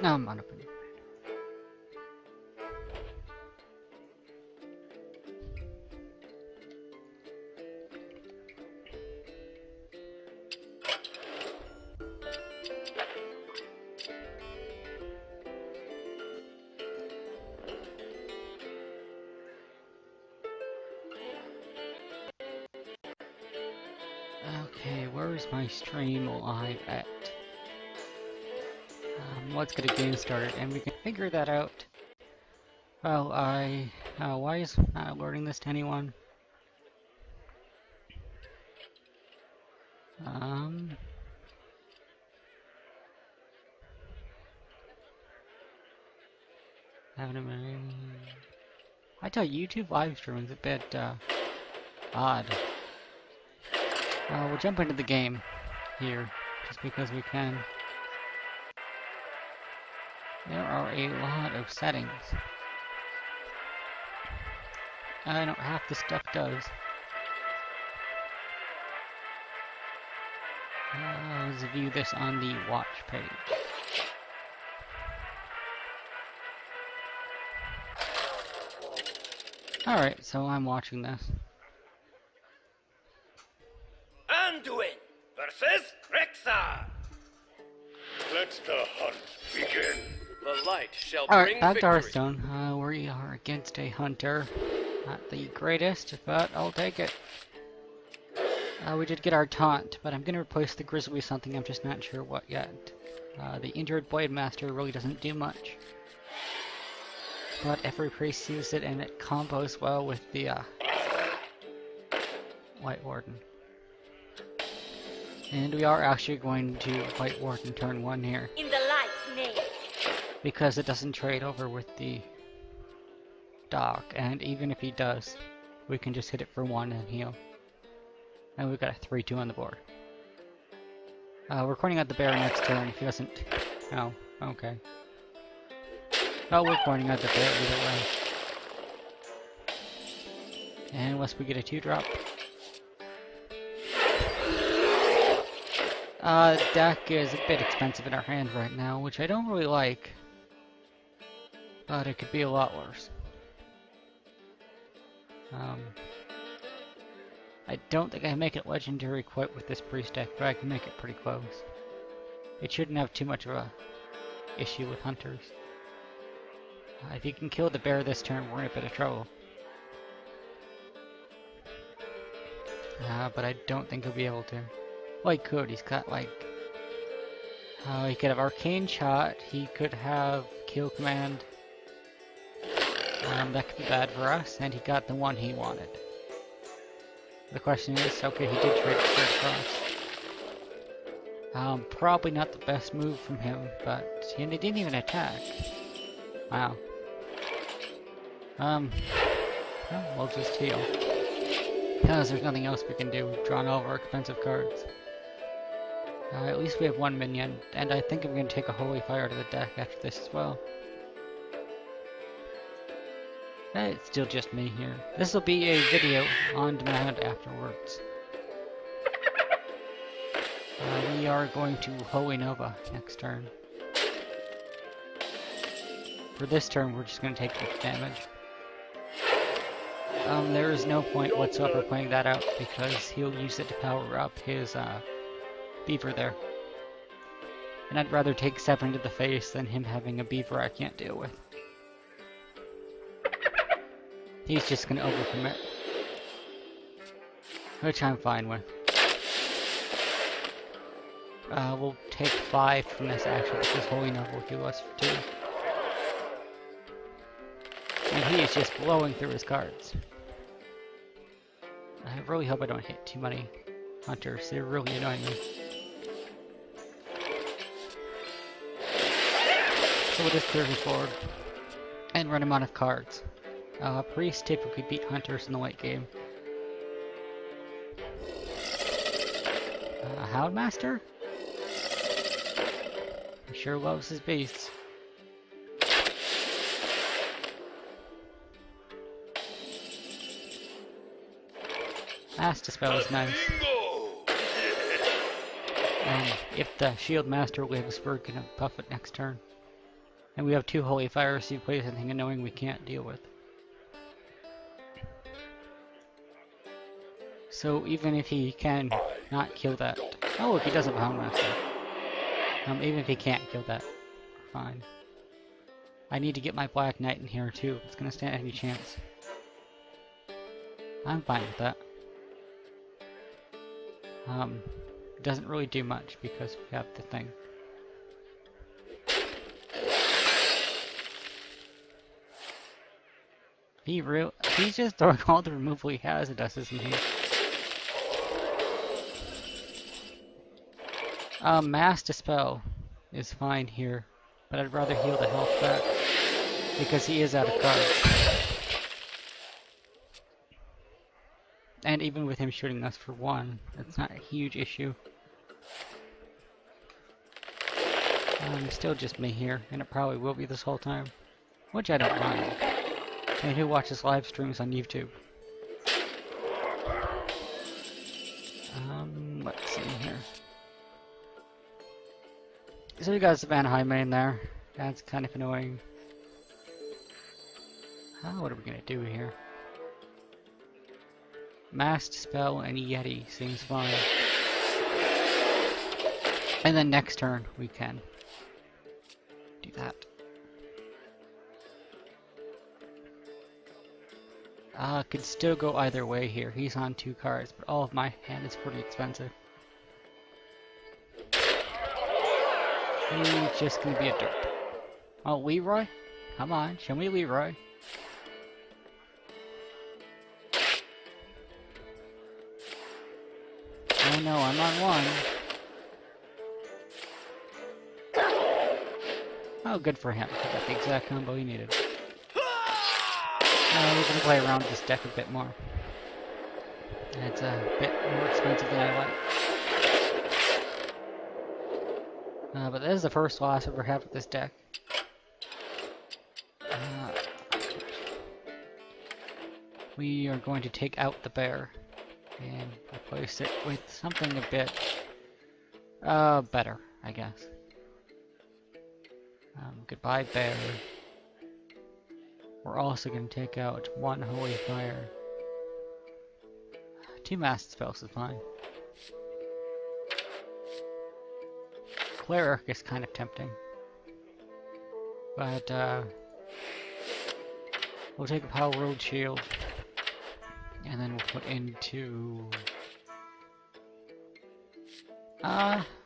No, I'm unopened. Okay, where's my stream live at? Let's get a game started, and we can figure that out. Well, why is not alerting this to anyone? Having a minute. I thought YouTube live streaming is a bit, odd. We'll jump into the game here, just because we can. There are a lot of settings. I know half the stuff does. Let's view this on the watch page. Alright, so I'm watching this. Anduin versus Rexar. Let the hunt begin. The light shall Alright, bring back to victory. Hearthstone. We are against a hunter. Not the greatest, but I'll take it. We did get our taunt, but I'm gonna replace the grizzly with something, I'm just not sure what yet. The injured blade master really doesn't do much. But every priest uses it and it combos well with the White Warden. And we are actually going to White Warden turn 1 here. In the light's name. Because it doesn't trade over with the Doc, and even if he does, we can just hit it for 1 and heal. And we've got a 3-2 on the board. We're pointing at the bear next turn if he doesn't... Oh, okay. Oh, we're pointing at the bear either way. And unless we get a 2-drop. Deck is a bit expensive in our hand right now, which I don't really like. But it could be a lot worse. I don't think I can make it legendary quite with this priest deck, but I can make it pretty close. It shouldn't have too much of a issue with hunters. If you can kill the bear this turn, we're in a bit of trouble. But I don't think he'll be able to. Well, he could. He's got like... he could have Arcane Shot. He could have Kill Command. That could be bad for us, and he got the one he wanted. The question is, okay, he did trade it straight across. Probably not the best move from him, but he didn't even attack. Wow. Well, we'll just heal. Because there's nothing else we can do. We've drawn all of our expensive cards. At least we have 1 minion, and I think I'm going to take a Holy Fire to the deck after this as well. It's still just me here. This will be a video on demand afterwards. We are going to Holy Nova next turn. For this turn, we're just going to take the damage. There is no point whatsoever playing that out because he'll use it to power up his beaver there. And I'd rather take 7 to the face than him having a beaver I can't deal with. He's just gonna overcommit. Which I'm fine with. We'll take 5 from this action because Holy Nova will heal us for 2. And he is just blowing through his cards. I really hope I don't hit too many hunters. They're really annoying me. So we'll just clear him forward and run him out of cards. Priests typically beat hunters in the late game. Houndmaster? He sure loves his beasts. Dispel is nice. And if the Shield Master lives, we're gonna buff it next turn. And we have 2 Holy Fires, so you plays anything annoying we can't deal with. So even if he can not kill that... Oh, if he doesn't Pound Master. Even if he can't kill that, we're fine. I need to get my Black Knight in here too. It's gonna stand any chance. I'm fine with that. It doesn't really do much because we have the thing. He's just throwing all the removal he has at us, isn't he? Mass Dispel is fine here, but I'd rather heal the health back because he is out of cards. And even with him shooting us for 1, it's not a huge issue. Still just me here, and it probably will be this whole time, which I don't mind. And who watches live streams on YouTube? Let's see here. So we got Savannah High main there. That's kind of annoying. What are we gonna do here? Mass Dispel and Yeti seems fine. And then next turn we can do that. Could still go either way here. He's on 2 cards, but all of my hand is pretty expensive. He's just gonna be a derp. Oh, Leroy? Come on, show me Leroy. Oh no, I'm on 1. Oh, good for him. He got the exact combo he needed. We're gonna play around with this deck a bit more. It's a bit more expensive than I like. But this is the first loss I've ever had with this deck. We are going to take out the bear and replace it with something a bit better, I guess. Goodbye, bear. We're also going to take out 1 Holy Fire. 2 Mass Spells is fine. Cleric is kind of tempting. But, we'll take a Power Road Shield. And then we'll put into...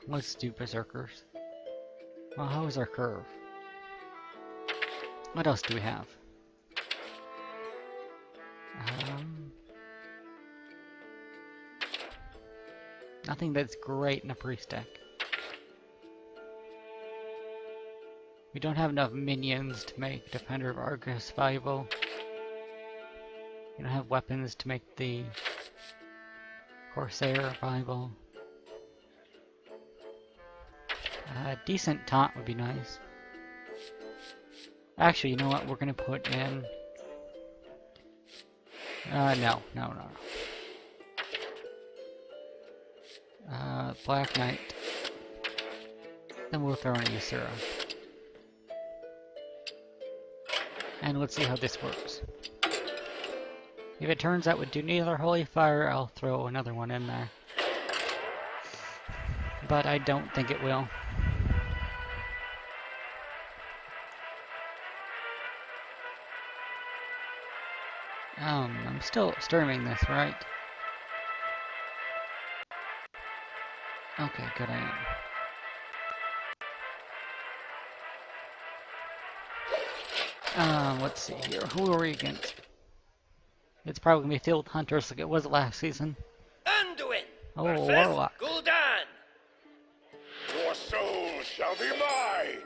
let's do Berserkers. Well, how is our curve? What else do we have? Nothing that's great in a priest deck. We don't have enough minions to make Defender of Argus valuable. We don't have weapons to make the Corsair valuable. A decent taunt would be nice. Actually, you know what? We're gonna put in... no. Black Knight. Then we'll throw in Ysera. And let's see how this works. If it turns out we do neither Holy Fire, I'll throw another one in there. But I don't think it will. I'm still streaming this, right? Okay, good, I am. Let's see here. Who are we against? It's probably gonna be Field Hunters like it was last season. Anduin Oh, versus Warlock. Gul'dan. Your soul shall be mine!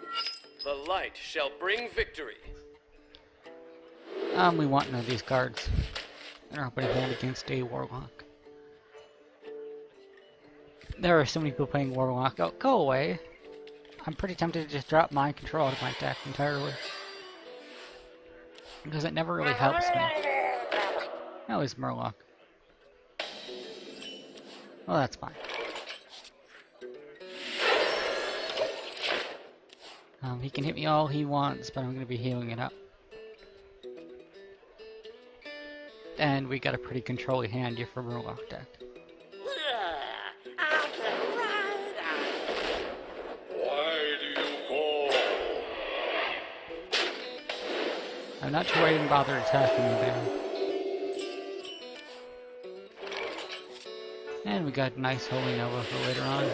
The light shall bring victory. We want none of these cards. They're opening hand against a Warlock. There are so many people playing Warlock. Oh, go away. I'm pretty tempted to just drop Mind Control out of my deck entirely. Because it never really helps me. Oh, it's Murloc. Well, that's fine. He can hit me all he wants, but I'm going to be healing it up. And we got a pretty controlly hand here for Murloc deck. Why do you call? I'm not sure I didn't bother attacking you there. And we got a nice Holy Nova for later on.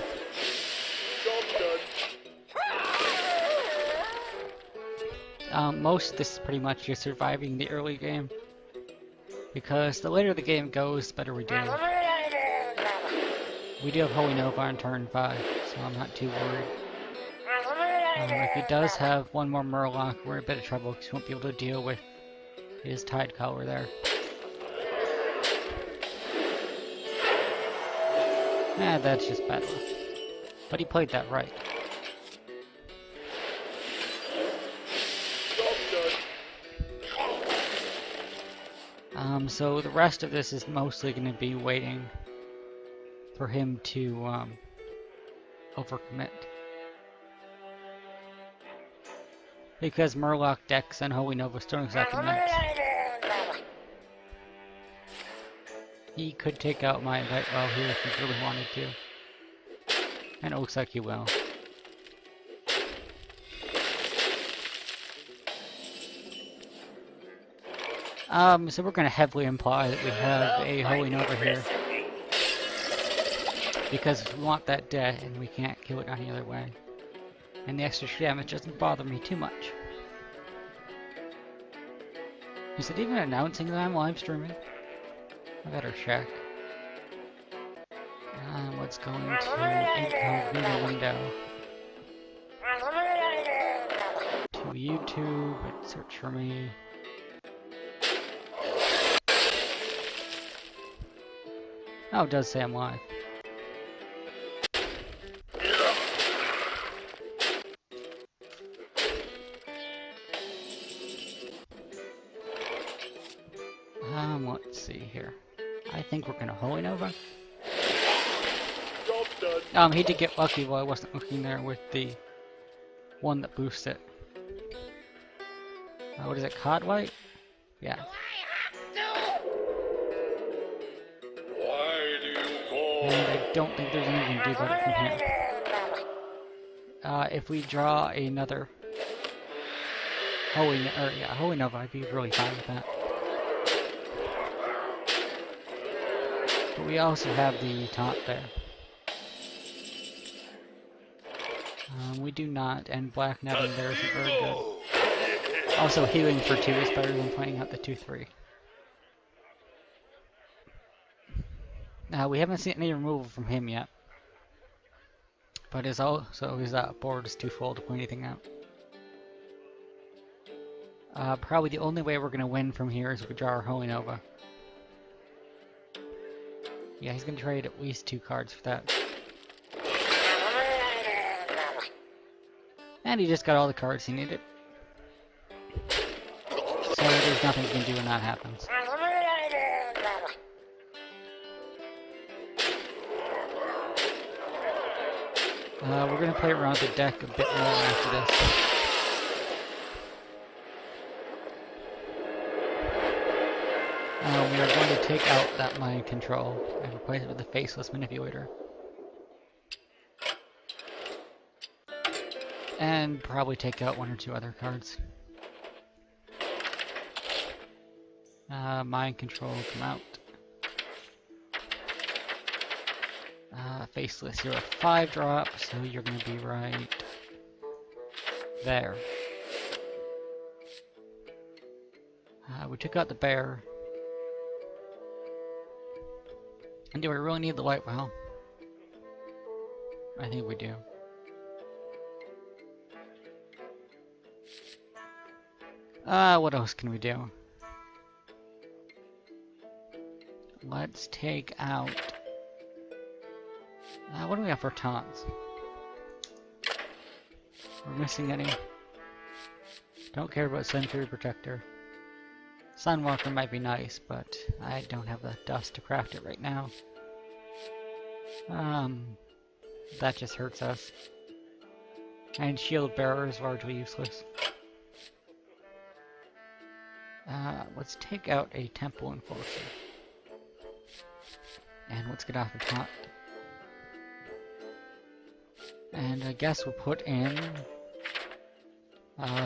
Most of this is pretty much just surviving the early game. Because the later the game goes, the better we do. We do have Holy Nova on turn 5, so I'm not too worried. If he does have one more Murloc, we're in a bit of trouble because he won't be able to deal with his Tide Collar there. That's just bad luck. But he played that right. So the rest of this is mostly going to be waiting for him to overcommit. Because Murloc decks and Holy Nova don't exactly match. He could take out my Invite Well here if he really wanted to. And it looks like he will. So we're going to heavily imply that we have a Holy Nova here. Because we want that dead and we can't kill it any other way. And the extra damage doesn't bother me too much. Is it even announcing that I'm live streaming? I better check. Let's go into incognito window. To YouTube, search for me. Oh, it does say I'm live. Let's see here. I think we're gonna Holy Nova. He did get lucky while I wasn't looking there with the one that boosts it. What is it, Cod White? Yeah. Why do you call? And I don't think there's anything to do about it from here. If we draw another Holy Nova, I'd be really fine with that. But we also have the taunt there. We do not, and Black Nevin there isn't very good. Also, healing for 2 is better than playing out the 2/3. We haven't seen any removal from him yet. But his board is too full to play anything out. Probably the only way we're going to win from here is if we draw our Holy Nova. Yeah, he's going to trade at least 2 cards for that. And he just got all the cards he needed. So there's nothing he can do when that happens. We're going to play around the deck a bit more after this. We are going to take out that Mind Control and replace it with the Faceless Manipulator. And probably take out 1 or 2 other cards. Mind Control will come out. Faceless, you're a 5-drop, so you're going to be right there. We took out the bear. And do we really need the White Well? I think we do. What else can we do? Let's take out... what do we have for taunts? We're missing any. Don't care about Century Protector. Sunwalker might be nice, but I don't have the dust to craft it right now. That just hurts us. And shield bearer is largely useless. Let's take out a temple enforcer. And let's get off a taunt. And I guess we'll put in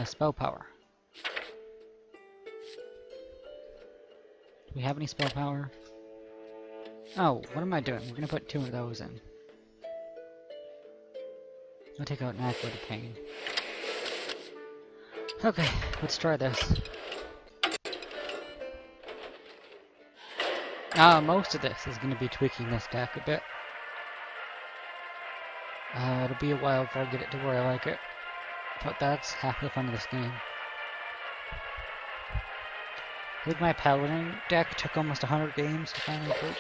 spell power. Do we have any spell power? Oh, what am I doing? We're gonna put 2 of those in. I'll take out Knack with the Pain. Okay, let's try this. Most of this is going to be tweaking this deck a bit. It'll be a while before I get it to where I like it. But that's half the fun of this game. I think my Paladin deck took almost 100 games to finally tweak.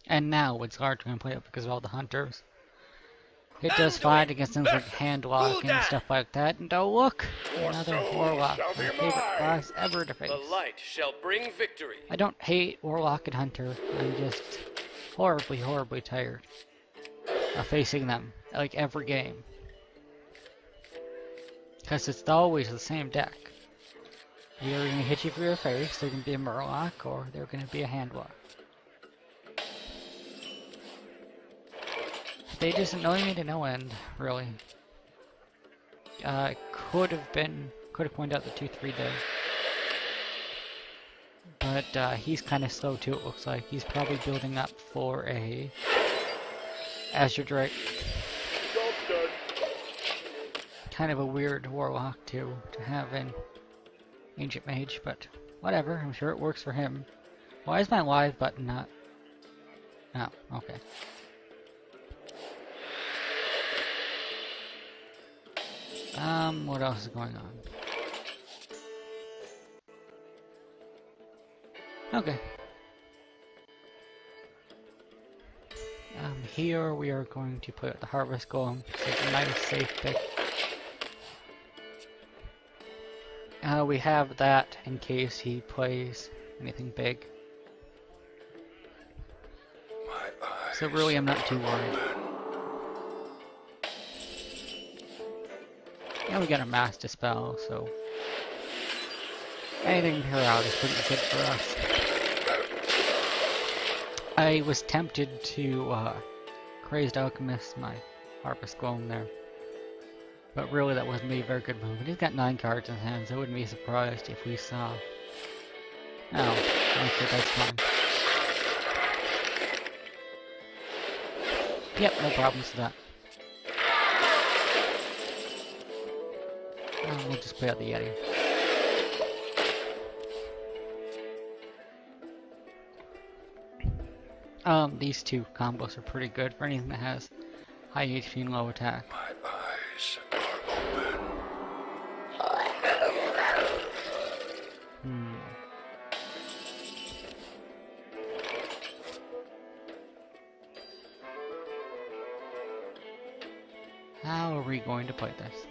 And now it's hard to play it because of all the hunters. It does fine against things like handlock and stuff like that. And oh look! Another Warlock. My favorite class ever to face. The light shall bring victory. I don't hate Warlock and Hunter. I'm just horribly, horribly tired of facing them, like every game. Because it's always the same deck. They're going to hit you for your face, they're going to be a Murloc, or they're going to be a handlock. They just annoy me to no end, really. Could have pointed out the 2-3 day. But he's kind of slow too, it looks like. He's probably building up for a Azure Drake. Kind of a weird Warlock too, to have in Ancient Mage, but whatever, I'm sure it works for him. Why is my live button not... Oh, okay. What else is going on? Okay. Here we are going to put the Harvest Golem. It's a nice safe pick. We have that in case he plays anything big. So really I'm not too worried. Yeah, we got a Mass Dispel, so anything here out is pretty good for us. I was tempted to Crazed Alchemist my Harvest Golem there. But really that wasn't a very good move. And he's got 9 cards in his hand, so I wouldn't be surprised if we saw... Oh, okay, that's fine. Yep, no problems with that. We'll just play out the Yeti. These 2 combos are pretty good for anything that has high HP and low attack. My eyes are open. How are we going to play this?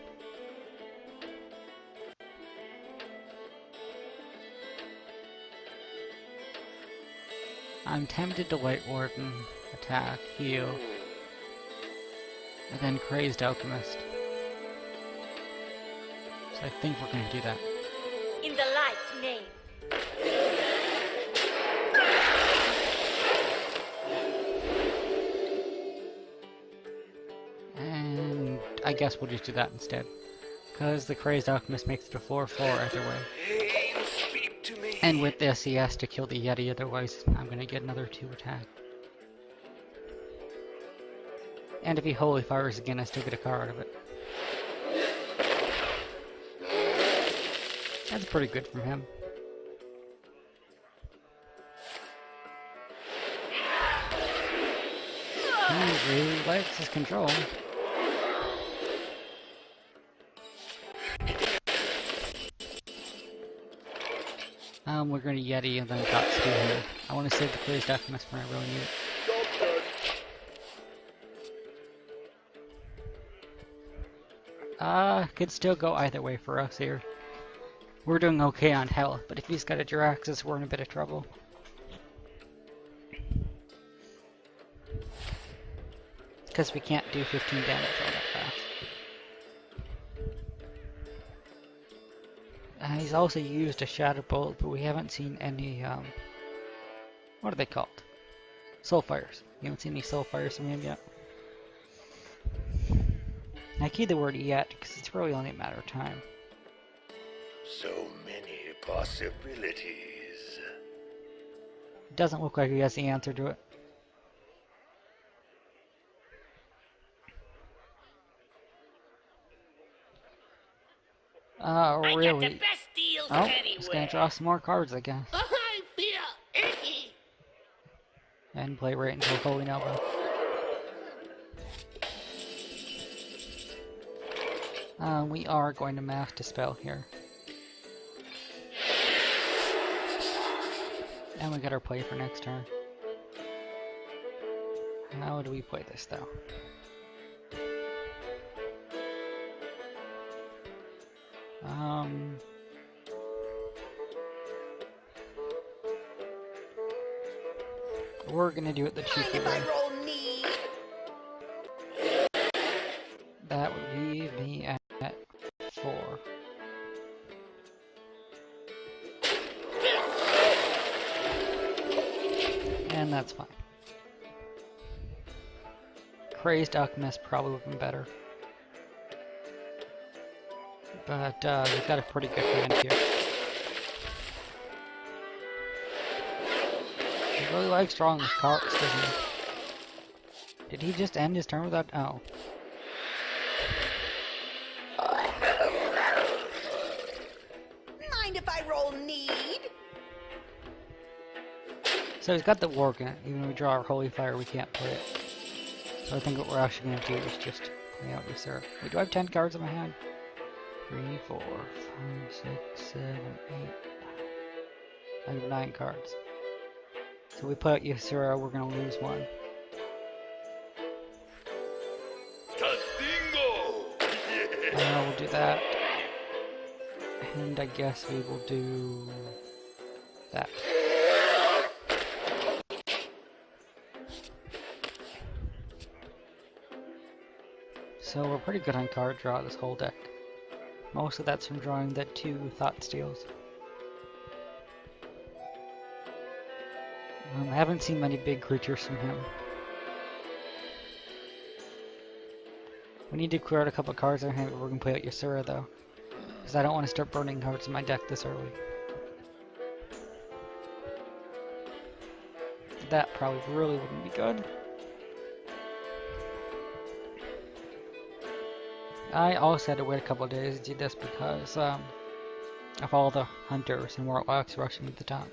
I'm tempted to Light Warden, attack, heal, and then Crazed Alchemist. So I think we're going to do that. In the light's name. And I guess we'll just do that instead. Because the Crazed Alchemist makes it a 4/4 either way. And with this, he has to kill the Yeti, otherwise I'm going to get another 2 attack. And if he Holy Fires again, I still get a card out of it. That's pretty good from him. He really likes his control. We're going to Yeti and then Got Spear here. I want to save the Crazed Alchemist when I really need it. Could still go either way for us here. We're doing okay on health, but if he's got a Jiraxis, we're in a bit of trouble. Because we can't do 15 damage all that fast. He's also used a Shadow Bolt, but we haven't seen any, what are they called? Soulfires. You haven't seen any Soulfires from him yet. I key the word yet, because it's really only a matter of time. So many possibilities. It doesn't look like he has the answer to it. I got the Really? best deals Oh, anywhere. it's gonna draw some more cards, I guess. I feel icky. And play right into a Holy Nova. We are going to Mass Dispel here. And we got our play for next turn. How do we play this, though? We're gonna do it the cheeky way. That would leave me at 4. And that's fine. Crazed Alchemist probably would have been better. But we've got a pretty good hand here. He really likes drawing his cards, doesn't he? Did he just end his turn without... Oh. Mind if I roll need? So he's got the Worgen. Even when we draw our Holy Fire, we can't play it. So I think what we're actually going to do is just play out this Syrup. Wait, do I have 10 cards in my hand? 3, 4, 5, 6, 7, 8. I have 9 cards. So we put out Ysera, we're going to lose 1. We'll do that. And I guess we will do that. So we're pretty good on card draw this whole deck. Most of that's from drawing the 2 Thought Steals. I haven't seen many big creatures from him. We need to clear out a couple cards in our hand, but we're going to play out Ysera though. Because I don't want to start burning cards in my deck this early. That probably really wouldn't be good. I also had to wait a couple of days to do this because of all the hunters and warlocks rushing to the top.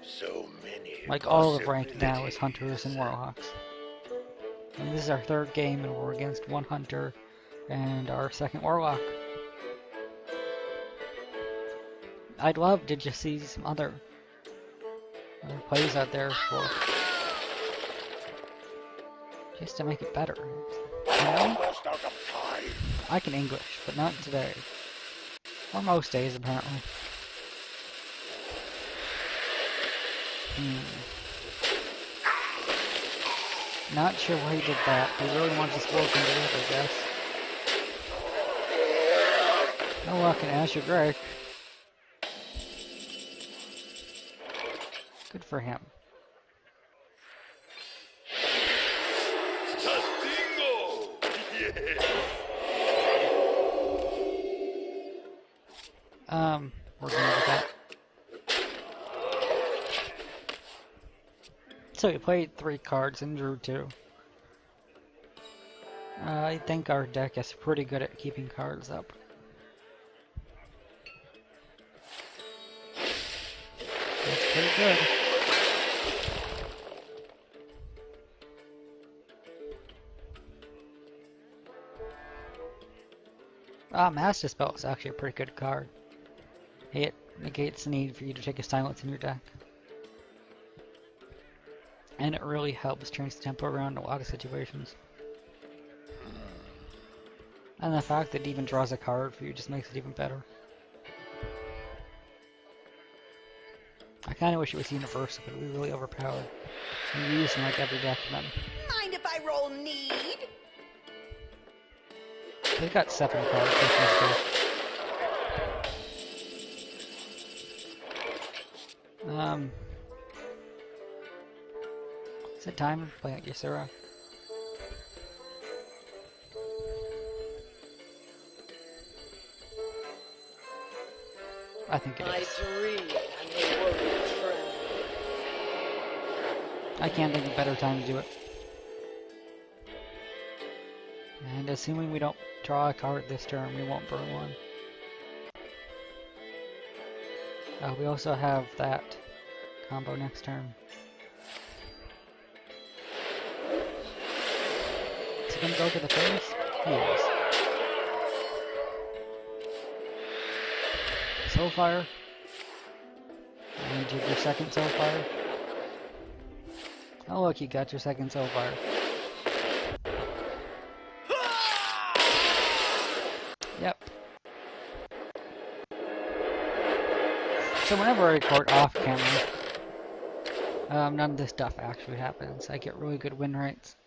So many. Like all of rank now is hunters and warlocks. And this is our 3rd game and we're against 1 hunter and our 2nd warlock. I'd love to just see some other plays out there for just to make it better. You know? I can English, but not today. Or most days, apparently. Not sure why he did that. He really wants this world to live, I guess. No luck in Azure Grey. Good for him. We're gonna do that. So we played 3 cards and drew 2. I think our deck is pretty good at keeping cards up. That's pretty good. Mass Dispel is actually a pretty good card. It negates the need for you to take a silence in your deck. And it really helps change the tempo around in a lot of situations. And the fact that it even draws a card for you just makes it even better. I kinda wish it was universal, but it would be really overpowered. You use them like every deck then. Mind if I roll need? We've got 7 cards, which is good. Is it time to play out Ysera? I think it I is. dream and the world trembles. I can't think of a better time to do it. And assuming we don't draw a card this turn, we won't burn one. We also have that combo next turn. Is he gonna go for the face? He is. Soulfire. And you have your second Soulfire. Oh look, you got your second Soulfire. Yep. So whenever I record off camera, none of this stuff actually happens. I get really good win rates.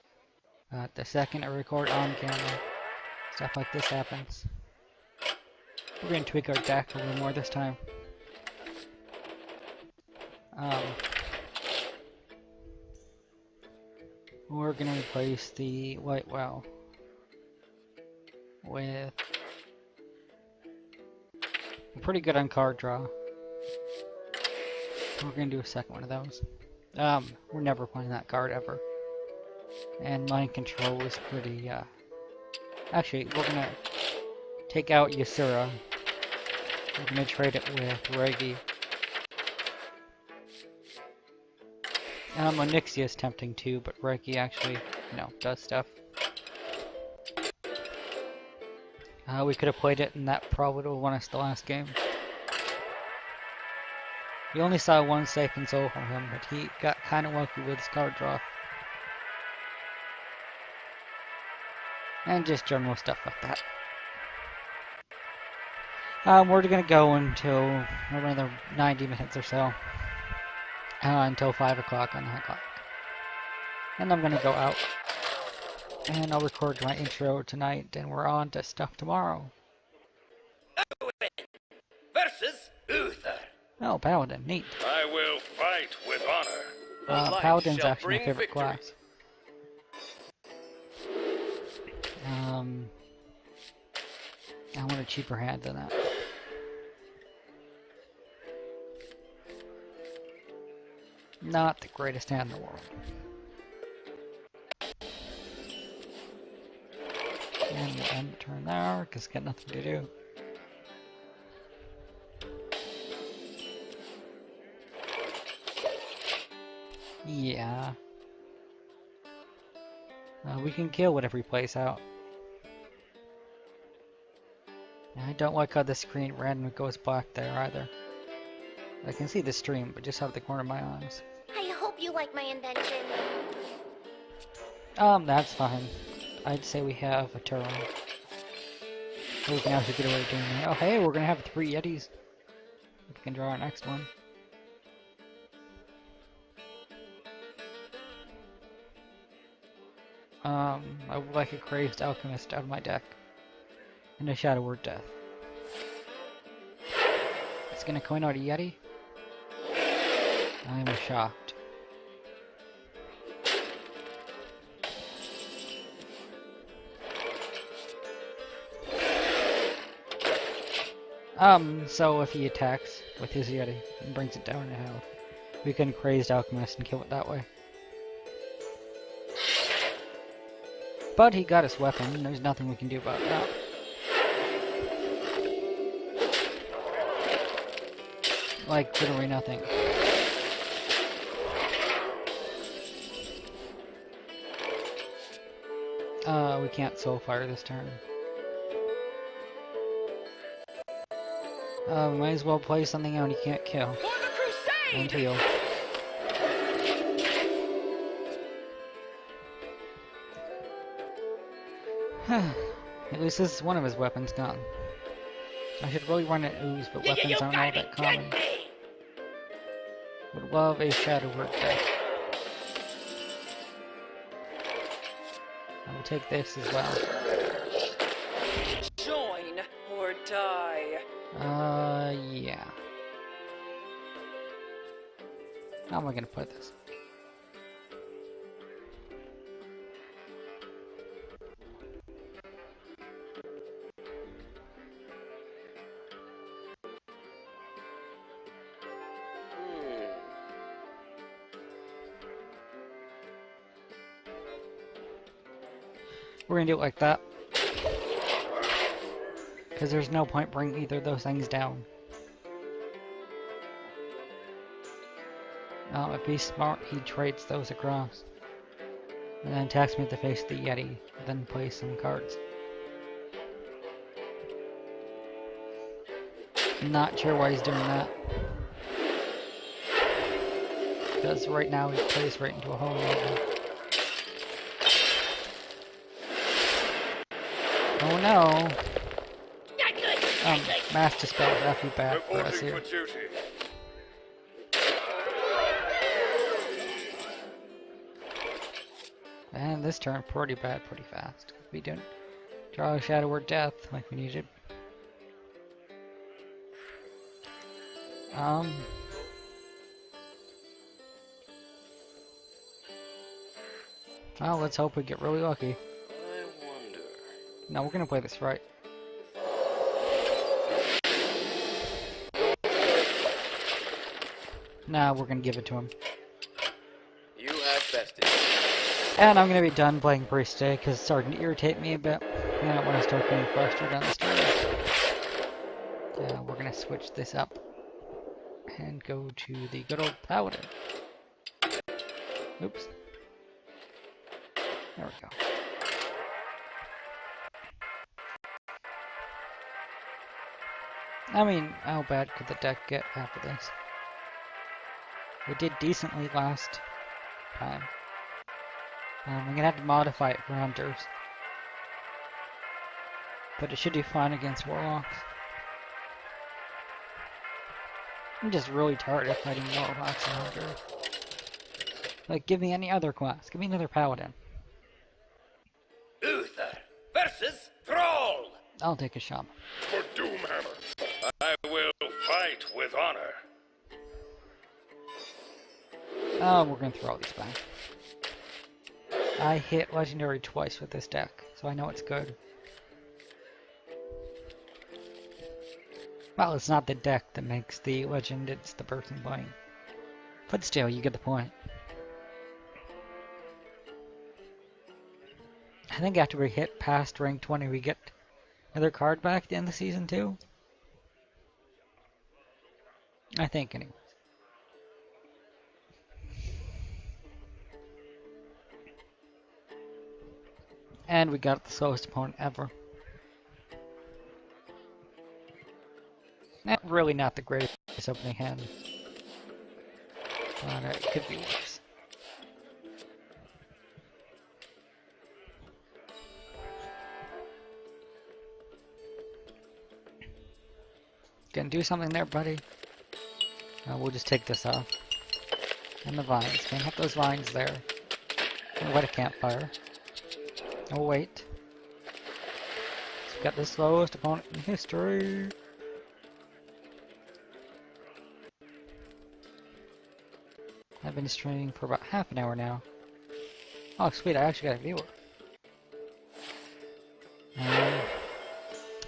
The second I record on camera, stuff like this happens. We're going to tweak our deck a little more this time. We're going to replace the White Well with a pretty good on card draw. We're going to do a second one of those. We're never playing that card ever. And Mind Control is pretty, actually, we're going to take out Ysera. We're going to trade it with Reggie. Onyxia is tempting too, but Reggie actually, does stuff. We could have played it, and that probably would have won us the last game. We only saw one safe and soul from him, but he got kind of lucky with his card draw. And just general stuff like that. We're going to go until another 90 minutes or so. Until 5 o'clock on the clock. And I'm going to go out. And I'll record my intro tonight, and we're on to stuff tomorrow. Owen versus Uther. Oh, Paladin, neat. I will fight with honor. The light Paladin's shall actually my bring favorite victory. class. I want a cheaper hand than that. Not the greatest hand in the world. And we'll end the turn there, because got nothing to do. Yeah. We can kill whatever he plays out. I don't like how the screen randomly goes black there either. I can see the stream, but just out of the corner of my eyes. I hope you like my invention. That's fine. I'd say we have a turn. We can actually get away with doing that. Oh, hey, we're gonna have 3 Yetis. We can draw our next one. I would like a Crazed Alchemist out of my deck. And a Shadow Word Death. It's gonna coin out a Yeti? I'm shocked. So if he attacks with his Yeti and brings it down to health, we can Crazed Alchemist and kill it that way. But he got his weapon, and there's nothing we can do about that. Like, literally nothing. We can't Soulfire this turn. We might as well play something out he can't kill. For the crusade! And heal. At least this is one of his weapons done. I should really run an ooze, but weapons aren't all that common. Would love a Shadow Word Death. I will take this as well. Die. Yeah. How am I gonna put this? We're gonna do it like that. Because there's no point bringing either of those things down. If he's smart, he trades those across. And then attacks me at the face of the Yeti, then plays some cards. Not sure why he's doing that. Because right now he plays right into a hole level. Oh no! Master Spell is awfully bad for us Reporting here. for duty. And this turn pretty bad, pretty fast. We didn't draw a Shadow or Death like we needed. Well, let's hope we get really lucky. I wonder. No, we're gonna play this right. Nah, we're gonna give it to him. You have bested. And I'm gonna be done playing Priest today because it's starting to irritate me a bit. I don't want to start getting frustrated on the stream. We're gonna switch this up and go to the good old Paladin. Oops. There we go. I mean, how bad could the deck get after this? We did decently last time. I'm gonna have to modify it for hunters. But it should do fine against warlocks. I'm just really tired of fighting warlocks and hunters. Like, give me any other class. Give me another paladin. Uther versus Thrall. I'll take a shaman. For Doomhammer, I will fight with honor. Oh, we're gonna throw all these back. I hit legendary twice with this deck, so I know it's good. Well, it's not the deck that makes the legend, it's the person playing. But still, you get the point. I think after we hit past rank 20, we get another card back at the end of season 2. I think, anyways. And we got the slowest opponent ever. Really not the greatest opening hand. But it could be worse. Gonna do something there, buddy? We'll just take this off. And the vines. Can't have those vines there. And light a campfire. Oh, wait. So we got the slowest opponent in history. I've been streaming for about half an hour now. Oh, sweet, I actually got a viewer.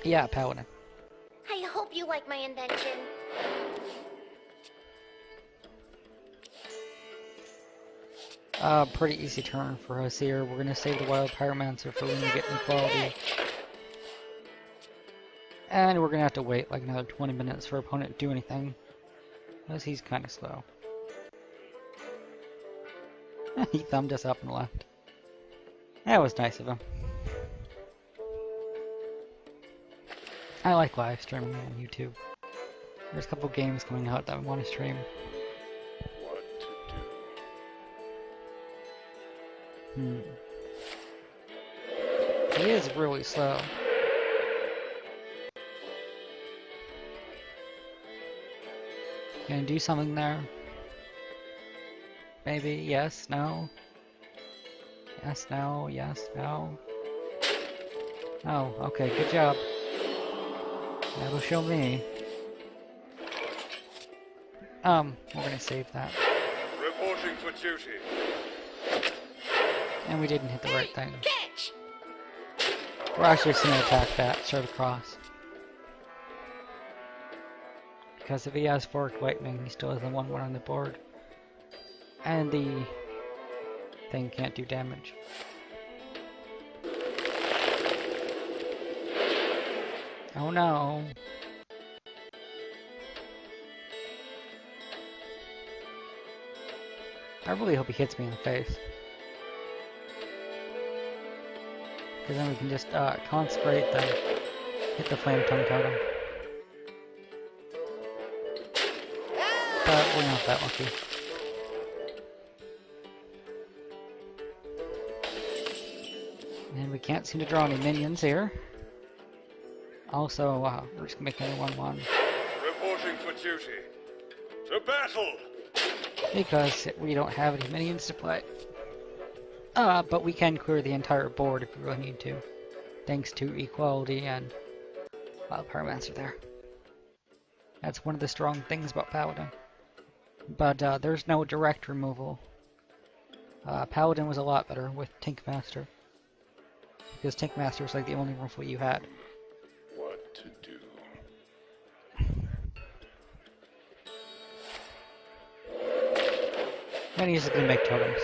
Yeah, Paladin. I hope you like my invention. Pretty easy turn for us here. We're gonna save the Wild Pyromancer for when we get equality. And we're gonna have to wait like another 20 minutes for opponent to do anything. Because he's kinda slow. He thumbed us up and left. That was nice of him. I like live streaming on YouTube. There's a couple games coming out that I want to stream. What to do? He is really slow. Gonna do something there? Maybe, yes, no. Yes, no, yes, no. Oh, okay, good job. That'll show me. We're gonna save that. Reporting for duty. And we didn't hit the right thing. Catch! We're actually just gonna attack that straight across. Because if he has Forked Lightning, he still has the 1/1 on the board. And the thing can't do damage. Oh no. I really hope he hits me in the face. Because then we can just consecrate the hit the Flame Tongue Totem. But we're not that lucky. And we can't seem to draw any minions here. Also, we're just making a 1/1. Reporting for duty. To battle! Because we don't have any minions to play. But we can clear the entire board if we really need to. Thanks to Equality and Pyromancer there. That's one of the strong things about Paladin. But there's no direct removal. Paladin was a lot better with Tankmaster. Because Tankmaster was like the only removal you had. What to do? And he's gonna make totems.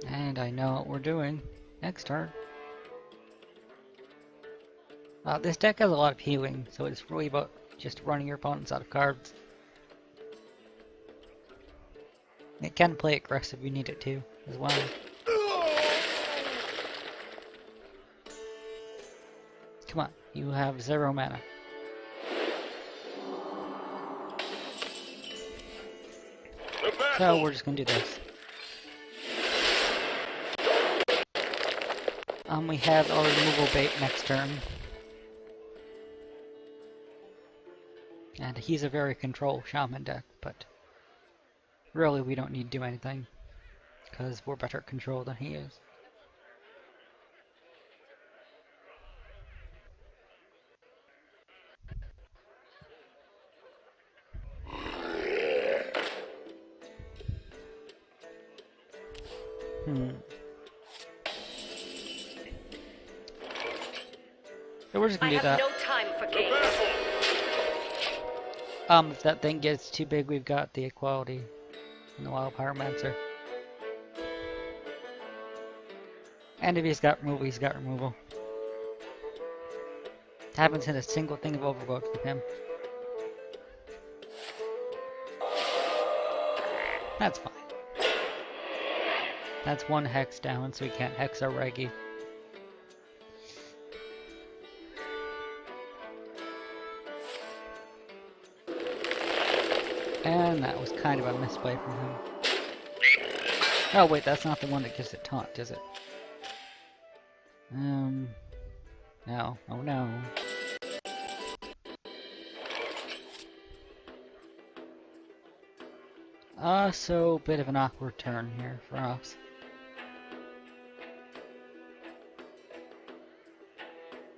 And I know what we're doing next turn. This deck has a lot of healing, so it's really about just running your opponents out of cards. It can play aggressive if you need it to, as well. Come on, you have 0 mana. So we're just gonna do this. We have our removal bait next turn. And he's a very control shaman deck, but really we don't need to do anything. Because we're better at control than he is. So we're just gonna do that. No time for games. If that thing gets too big, we've got the Equality and the Wild Pyromancer. And if he's got removal, he's got removal. Haven't seen a single thing of Overgrowth with him. That's fine. That's 1 hex down, so we can't hex our Reggie. And that was kind of a misplay from him. Oh wait, that's not the one that gives it taunt, is it? No. Oh no. So bit of an awkward turn here for us.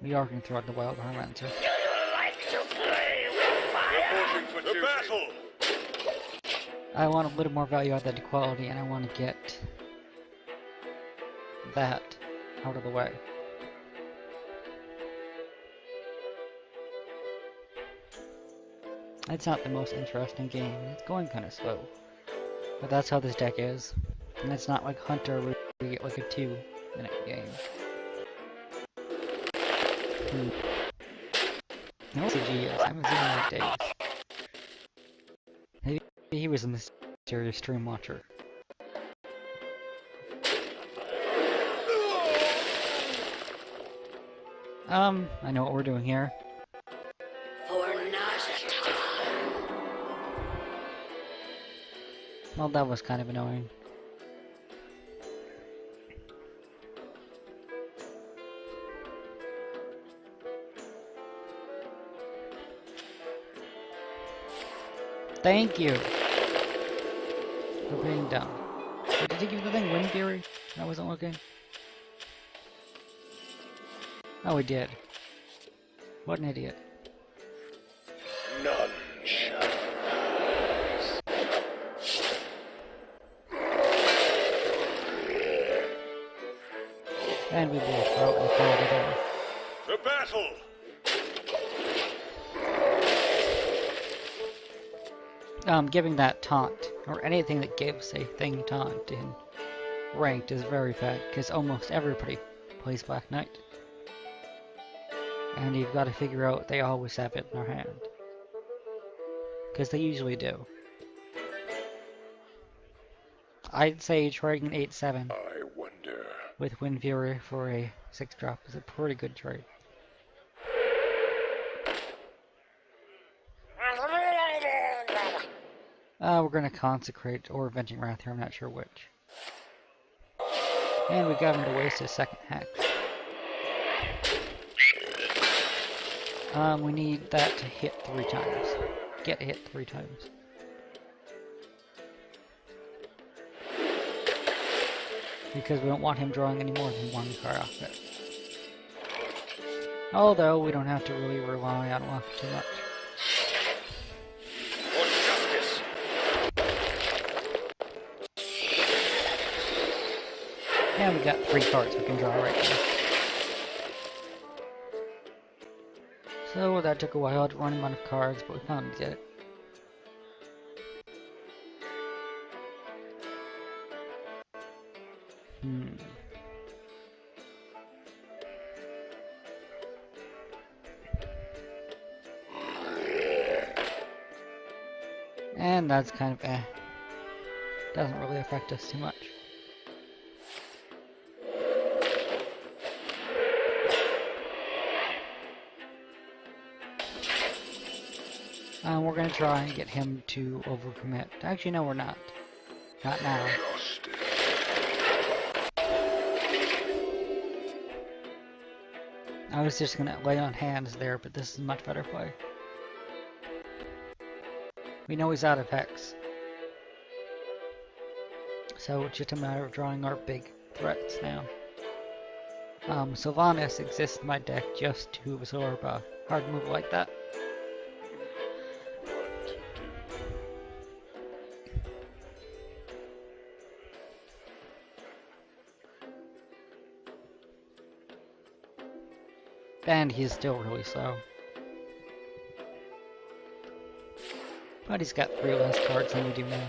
We are going to throw out the Wild Pyromancer. Reporting for duty. To battle! I want a little more value out of that Equality, and I want to get that out of the way. It's not the most interesting game. It's going kind of slow. But that's how this deck is. And it's not like Hunter where you get like a 2-minute game. No CG is. I haven't seen him in days. Maybe he was a mysterious stream watcher. I know what we're doing here. Well, that was kind of annoying. Thank you for being dumb. Wait, did he give the thing Wind Fury? I wasn't looking. Oh, he did. What an idiot. None shall rise. And we will throw it in the corridor. To battle! Giving that taunt, or anything that gives a thing taunt in ranked is very bad, because almost everybody plays Black Knight. And you've got to figure out they always have it in their hand. Because they usually do. I'd say trading an 8-7 I wonder. with Wind Fury for a 6-drop is a pretty good trade. We're going to Consecrate or Avenging Wrath here, I'm not sure which. And we got him to waste his second Hex. We need that to hit 3 times. Get hit 3 times. Because we don't want him drawing any more than 1 card off it. Although we don't have to really rely on luck too much. For justice! And we got 3 cards we can draw right now. So that took a while to run him out of cards, but we finally did it. And that's kind of eh. Doesn't really affect us too much. We're gonna try and get him to overcommit. Actually, no, we're not. Not now. I was just gonna lay on hands there, but this is a much better play. We know he's out of Hex. So it's just a matter of drawing our big threats now. Sylvanas exists in my deck just to absorb a hard move like that. And he's still really slow. But he's got 3 less cards than we do now.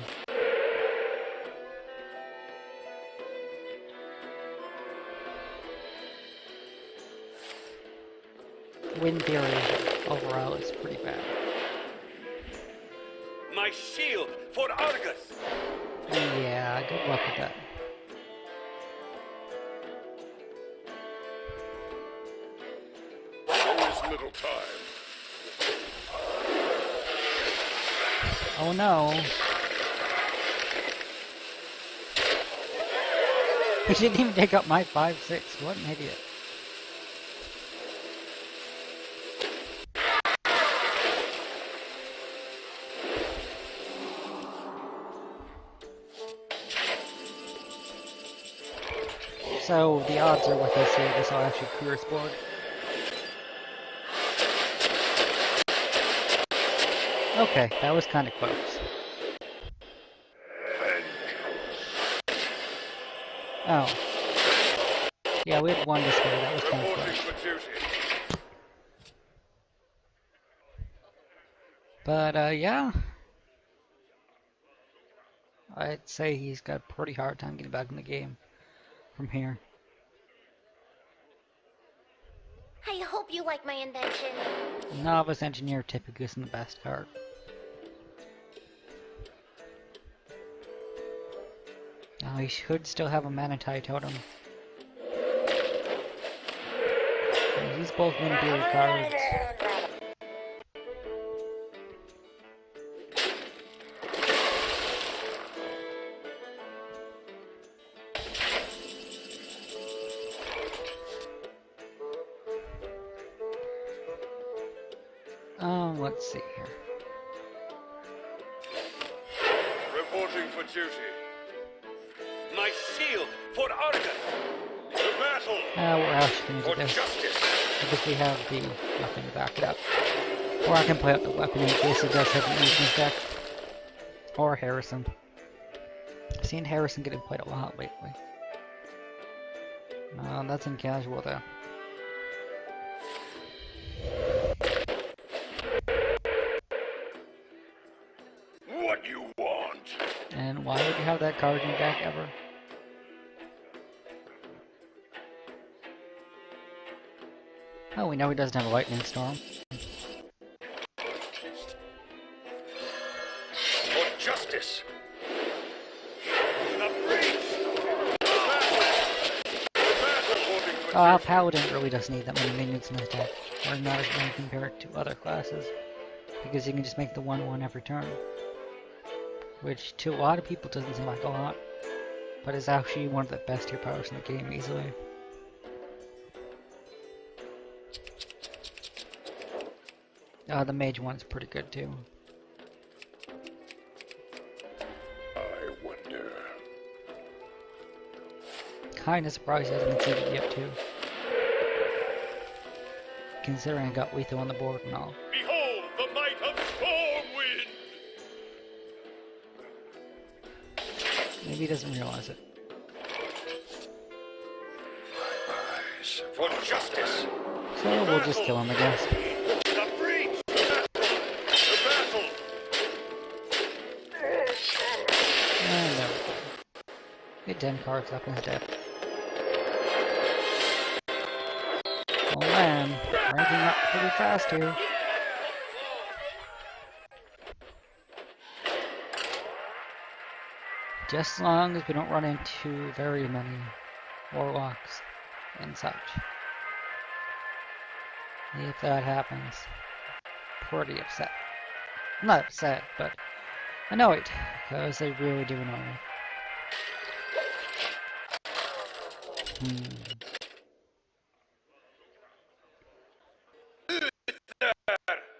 Wind Fury overall is pretty bad. My shield for Argus! Yeah, good luck with that. There is little time. Oh no! He didn't even take up my 5/6. What an idiot. So the odds are what they say this will actually clear his board. Okay, that was kind of close. Oh. Yeah, we had 1 to spare, that was kind of close. But, yeah. I'd say he's got a pretty hard time getting back in the game from here. I hope you like my invention. Novice Engineer typically isn't the best card. Now he should still have a Manatee Totem. And these both Wind cards. Let's see here. Reporting for duty. My shield for Argus! To battle We're actually going to for do this justice. because we have the weapon to back it up. Or I can play out the weapon in case it does have an weakness deck. Or Harrison. I've seen Harrison getting played a lot lately. That's in casual though. What you want? And why would you have that card in your deck ever? Oh, we know he doesn't have a lightning storm. For justice. The breach. The battle holding for Oh, our duty. paladin really doesn't need that many minions in his deck. Or not as many compared to other classes. Because you can just make the 1/1 every turn. Which to a lot of people doesn't seem like a lot. But is actually one of the best tier powers in the game easily. The mage one's pretty good too. I wonder. Kinda surprised he hasn't conceded yet too. Considering I got lethal on the board and all. Behold the might of Stormwind. Maybe he doesn't realize it. Eyes for justice. So we'll just kill him, I guess. The breach. The battle. And there we go. Get 10 cards up in his deck. Oh man, ranking up pretty fast here. Just as long as we don't run into very many warlocks and such. If that happens, pretty upset. I'm not upset, but annoyed, because they really do annoy me.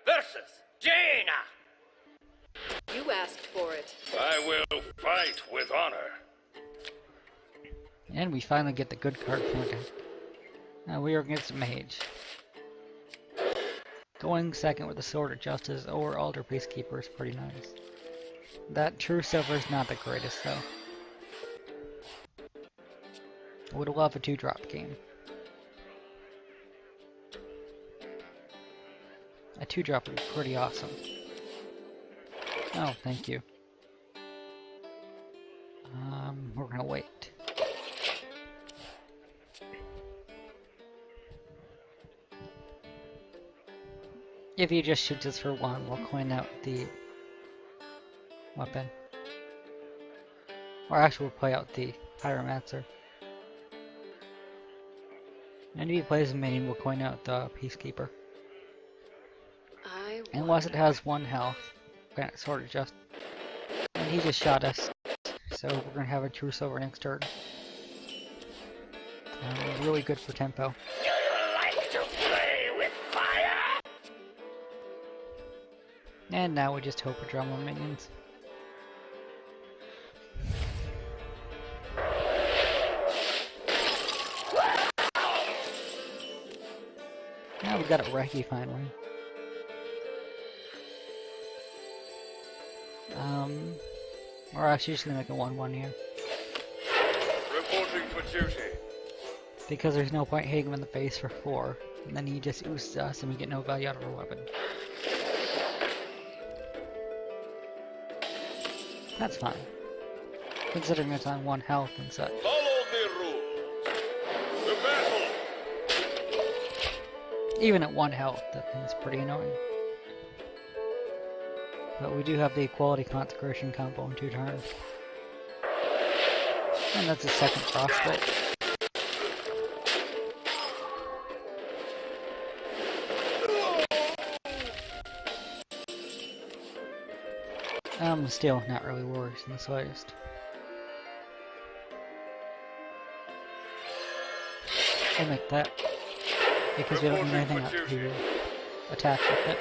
Versus Jaina. You asked for it. I will fight with honor. And we finally get the good card from the deck. Now we are against a mage. Going second with the Sword of Justice or Altar Peacekeeper is pretty nice. That True Silver is not the greatest though. I would love a 2-drop game. A 2-drop would be pretty awesome. Oh, thank you. We're gonna wait. If he just shoots us for 1, we'll coin out the weapon. Or actually we'll play out the Pyromancer. And if he plays a minion, we'll coin out the Peacekeeper. Unless it has 1 health. Gonna sort of just. And he just shot us. So we're gonna have a True Silver next turn. Really good for tempo. Do you like to play with fire? And now we just hope we draw more minions. Now we got it Reki finally. We're actually just gonna make a 1/1 here. Reporting for duty. Because there's no point hitting him in the face for 4. And then he just oozes us and we get no value out of our weapon. That's fine. Considering it's on 1 health and such. Follow the rules. The battle. Even at 1 health, that thing's pretty annoying. But we do have the Equality Consecration combo in 2 turns. And that's a second frostbolt. I'm still not really worried in the slightest. I'll make that. Because we don't need anything up to attack with it.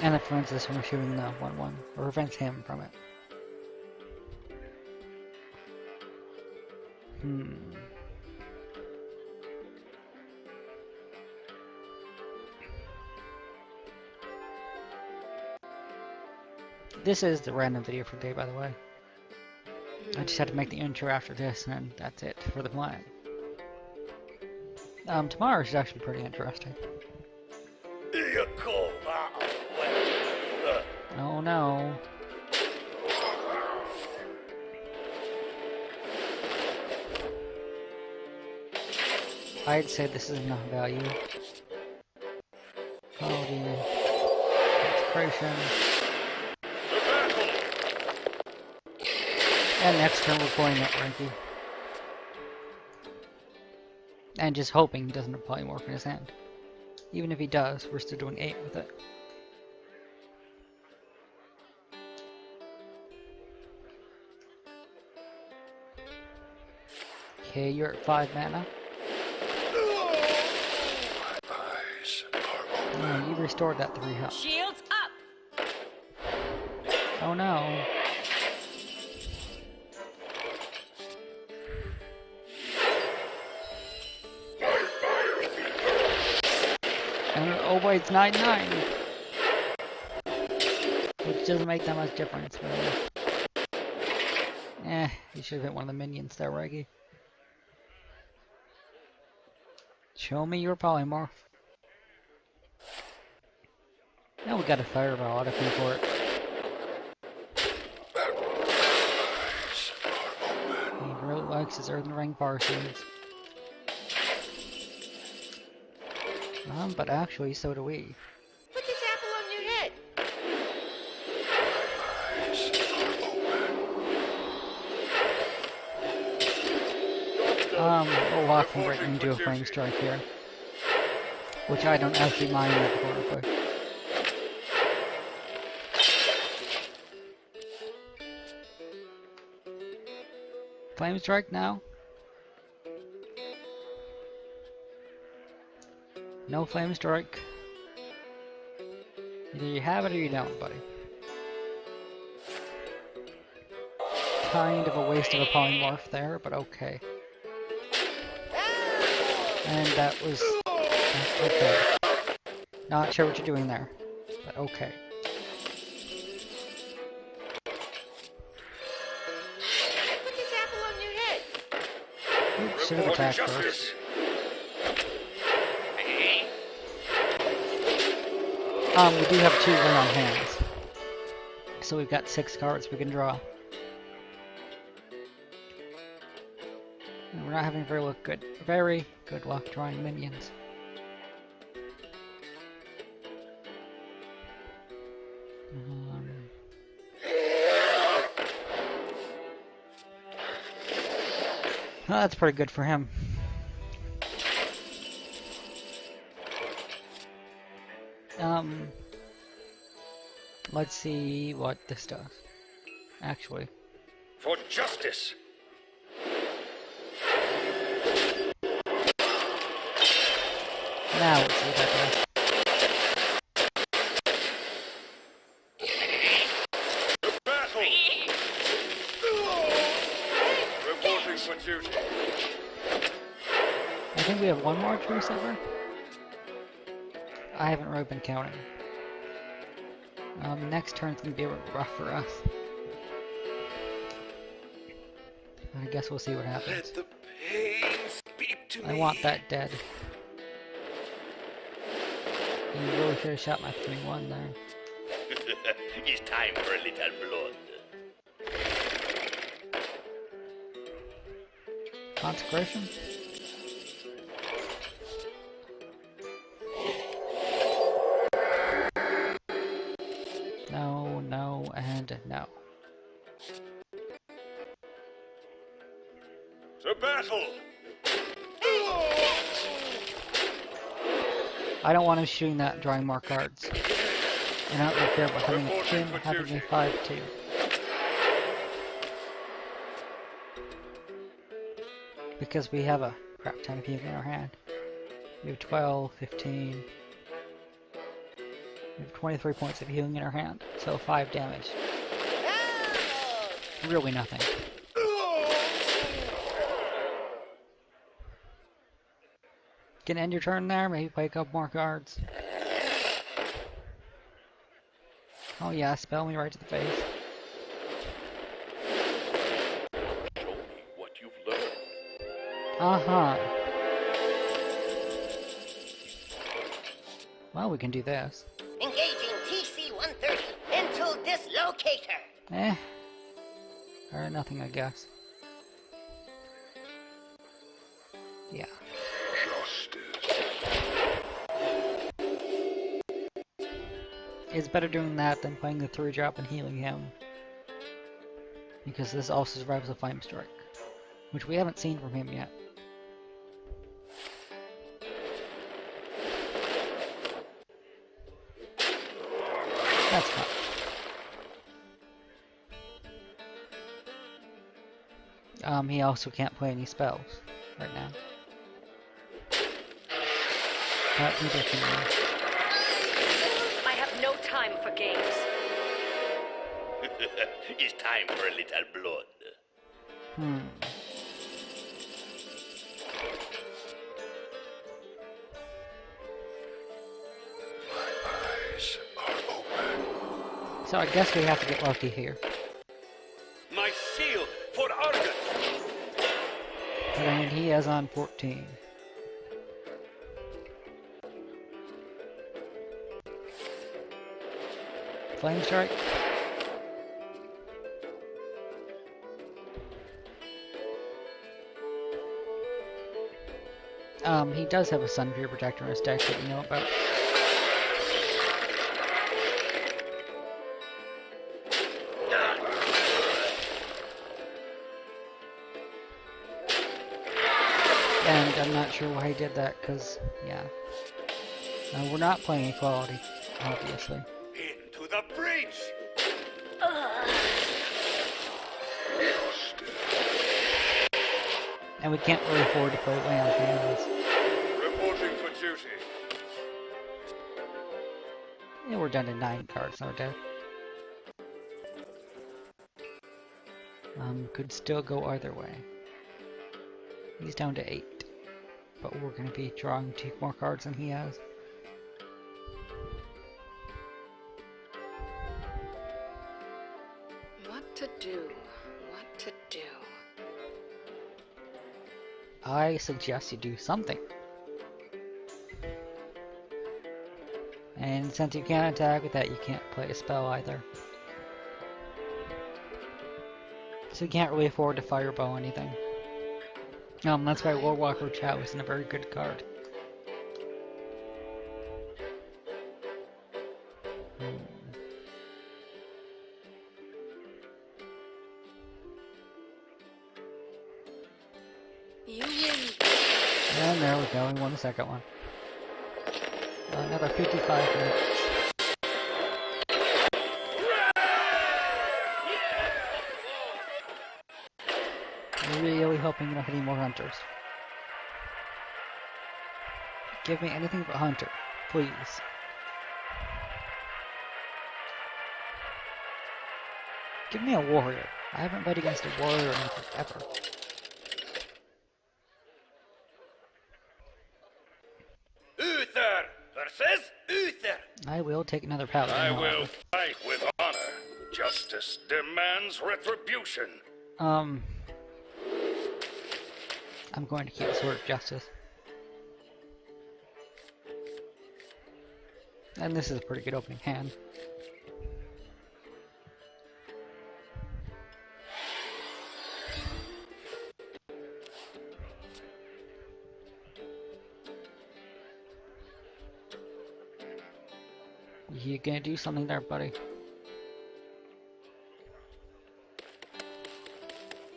And it prevents us from shooting the 1/1, or prevents him from it. This is the random video for the day, by the way. I just had to make the intro after this, and then that's it for the plan. Tomorrow is actually pretty interesting. You call that a weapon? Oh no. I'd say this is not value. Quality. Consecration. And next turn we're pulling that Ranky. And just hoping he doesn't have polymorph in his hand. Even if he does, we're still doing 8 with it. Okay, you're at 5 mana. Oh, you restored that 3 health. Shields up! Oh no. And oh boy, it's 9-9. Which doesn't make that much difference, really. You should have hit one of the minions there, Reggie. Show me your polymorph. Now we got a fireball, I'll pay for it. He really likes his Earthen Ring Parsons. But actually, so do we. Put this apple on your head. We'll walk from right into a flame strike here. Which I don't actually mind that quarter push. Flame strike now? No flame strike. Either you have it or you don't, buddy. Kind of a waste of a polymorph there, but okay. And that was... okay. Not sure what you're doing there, but okay. Put this apple on your head. Oops, should have attacked first. We do have 2 win on hands. So we've got 6 cards we can draw. And we're not having very good luck drawing minions. Well, that's pretty good for him. Let's see what this does. Actually. For justice. Now let's see what that To battle. Reporting for duty. I think we have one more true silver. I haven't really been counting. Next turn's gonna be a bit rough for us. I guess we'll see what happens. Let the pain speak to me. I want that dead. You really should have shot my 3-1 there. It's time for a little blood. Consecration? No, no, and no. To battle. I don't want him shooting that, drawing more cards. And I don't really care about having a 5-2. Because we have a crap ton of healing in our hand. We have 12, 15. We have 23 points of healing in our hand. So 5 damage. Really nothing. Gonna end your turn there, maybe play a couple more cards. Oh yeah, spell me right to the face. Show me what you've learned. Uh-huh. Well, we can do this. Engaging TC-130 mental dislocator. Eh. Or nothing, I guess. Yeah. It's better doing that than playing the 3-drop and healing him. Because this also survives a Flame Strike. Which we haven't seen from him yet. That's fine. He also can't play any spells right now. But neither can we. I have no time for games. It's time for a little blood. So I guess we have to get lucky here. My seal for Argus. But I mean, he has on 14. Flame Strike? He does have a Sun Fear Protector in his deck that you know about. And I'm not sure why he did that, because, yeah. We're not playing equality, obviously. Into the breach. And we can't really afford to play land hands. Reporting for duty. Yeah, we're down to 9 cards, no doubt. Could still go either way. He's down to 8. But we're going to be drawing 2 more cards than he has. What to do? What to do? I suggest you do something. And since you can't attack with that, you can't play a spell either. So you can't really afford to fireball anything. That's why Warwalker Chow isn't a very good card. You win. And there we go, we won the second one. Another 55 minutes. Really hoping you don't hit any more hunters. Give me anything but hunter, please. Give me a warrior. I haven't played against a warrior in forever. Uther versus Uther. I will take another paladin. I however. will fight with honor. Justice demands retribution. I'm going to keep Sword of Justice. And this is a pretty good opening hand. You gonna do something there, buddy?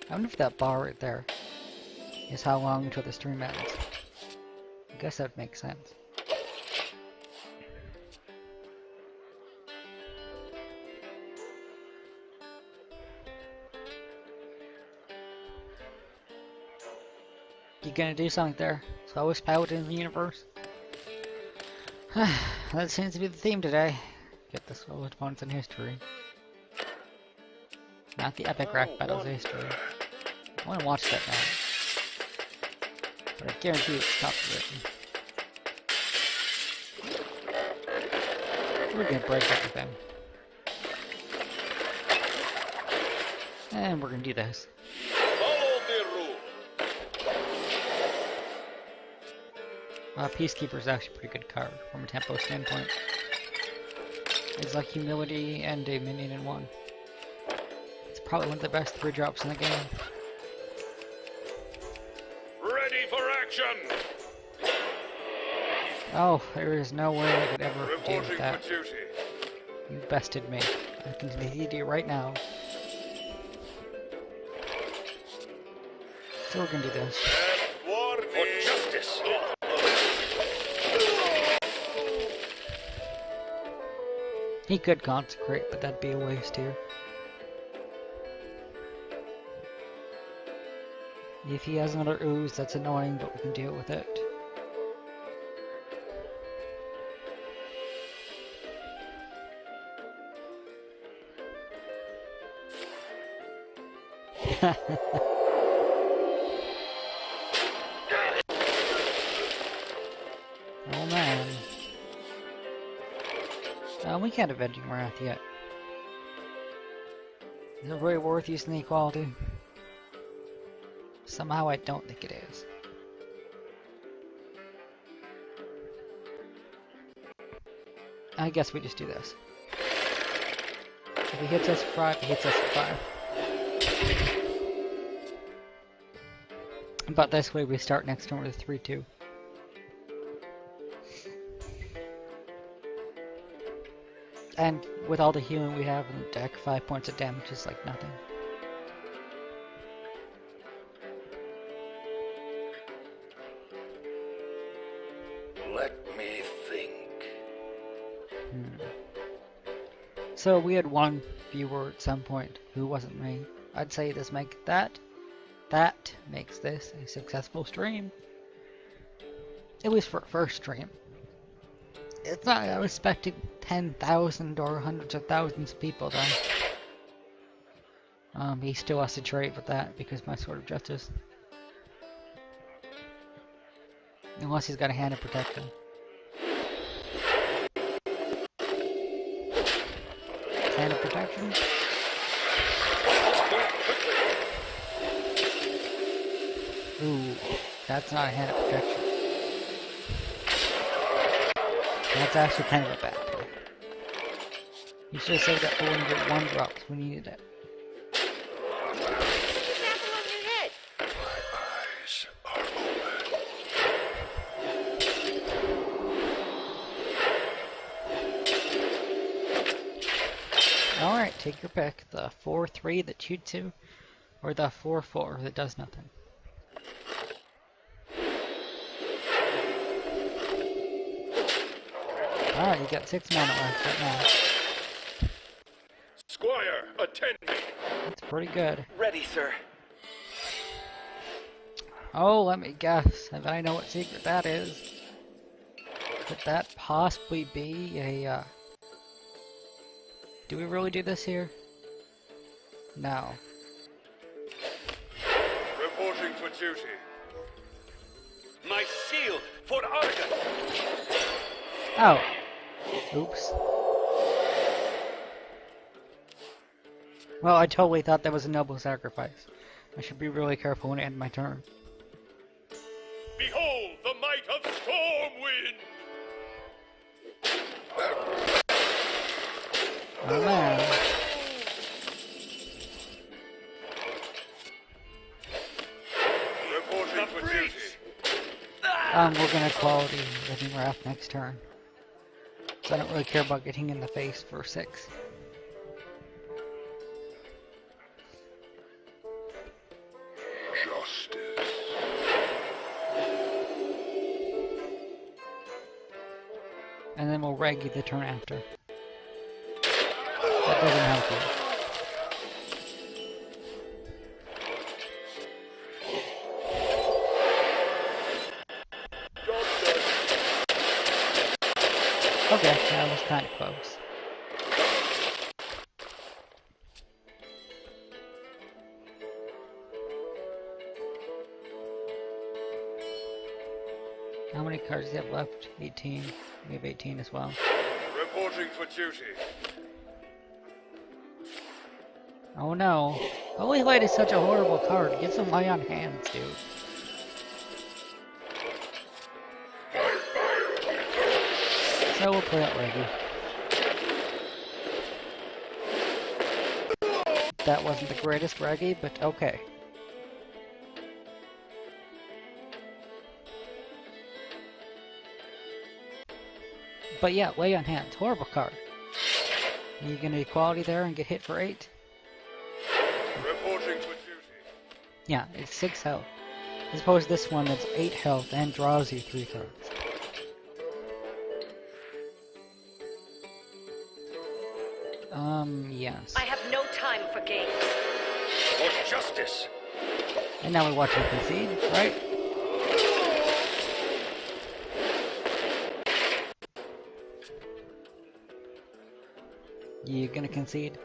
I wonder if that bar right there is how long until the stream ends. I guess that would make sense. You gonna do something there? Slowest paladin in the universe? That seems to be the theme today. Get the slowest opponents in history. Not the epic rap battles of history. I wanna watch that now. But I guarantee it's copywritten. We're gonna break everything. And we're gonna do this. Follow the rule. Peacekeeper is actually a pretty good card from a tempo standpoint. It's like humility and a minion in one. It's probably one of the best 3-drops in the game. Ready for action. Oh, there is no way I could ever deal with Reporting that. for duty. You bested me. I can defeat you right now. So we're gonna do this. And warning. For justice. He could consecrate, but that'd be a waste here. If he has another ooze, that's annoying, but we can deal with it. Oh man. We can't Avenging Wrath yet. Is it really worth using the equality? Somehow I don't think it is. I guess we just do this. If he hits us for 5, he hits us for 5. But this way we start next turn with a 3-2. And with all the healing we have in the deck, 5 points of damage is like nothing. Let me think. So we had one viewer at some point who wasn't me. I'd say this makes that makes this a successful stream. At least for a first stream. It's not I'm expecting 10,000 or hundreds of thousands of people though. He still has to trade with that because my Sword of Justice. Unless he's got a Hand of Protection. Hand of Protection? Ooh, that's not a Hand of Protection. That's actually kind of a bad play. You should have saved that for when you get 1 drop, we needed it. What's this apple on your head? My eyes are open. Alright, take your pick. The 4-3 that shoots you, or the 4-4 that does nothing. Alright, you got 6 mana left right now. Squire, attend me. That's pretty good. Ready, sir. Oh, let me guess. If I know what secret that is. Could that possibly be a, Do we really do this here? No. Reporting for duty. My shield for Argus. Oh. Oops. Well, I totally thought that was a noble sacrifice. I should be really careful when I end my turn. Behold the might of Stormwind! Oh man. Reporting for duty. We're gonna quality Living Wrath next turn. So I don't really care about getting in the face for 6. Justice. And then we'll reg you the turn after. That doesn't help you. Okay, that was kind of close. How many cards do you have left? 18. We have 18 as well. Reporting for duty. Oh no. Holy Light is such a horrible card. Get some Lay on Hands, dude. So we'll play out Reggie. That wasn't the greatest Reggie, but okay. But yeah, Lay on Hands. Horrible card. You gonna equality there and get hit for 8? Reporting for duty. Yeah, it's 6 health. As opposed to this one that's 8 health and draws you 3 cards. Yes. I have no time for games. For justice. And now we watch him concede, right? You gonna concede?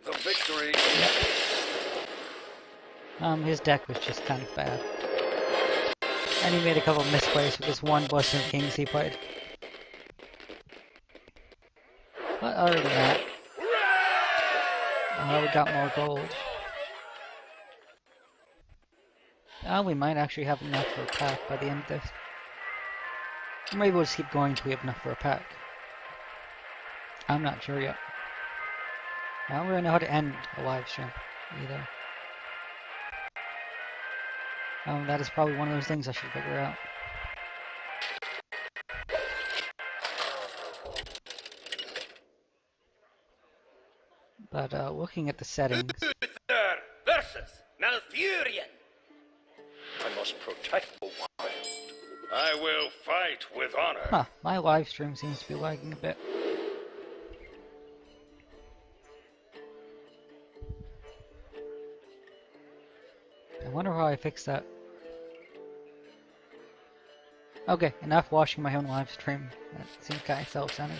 The victory. His deck was just kind of bad. And he made a couple misplays with this one Blessing of Kings he played. But other than that, we got more gold. We might actually have enough for a pack by the end of this. Or maybe we'll just keep going until we have enough for a pack. I'm not sure yet. I don't really know how to end a live stream either. That is probably one of those things I should figure out. But looking at the settings, Uther versus Malfurion. I must protect the wild. I will fight with honor. huh, my live stream seems to be lagging a bit. I wonder how I fix that. Okay, enough watching my own live stream. That seems kind of self-centered.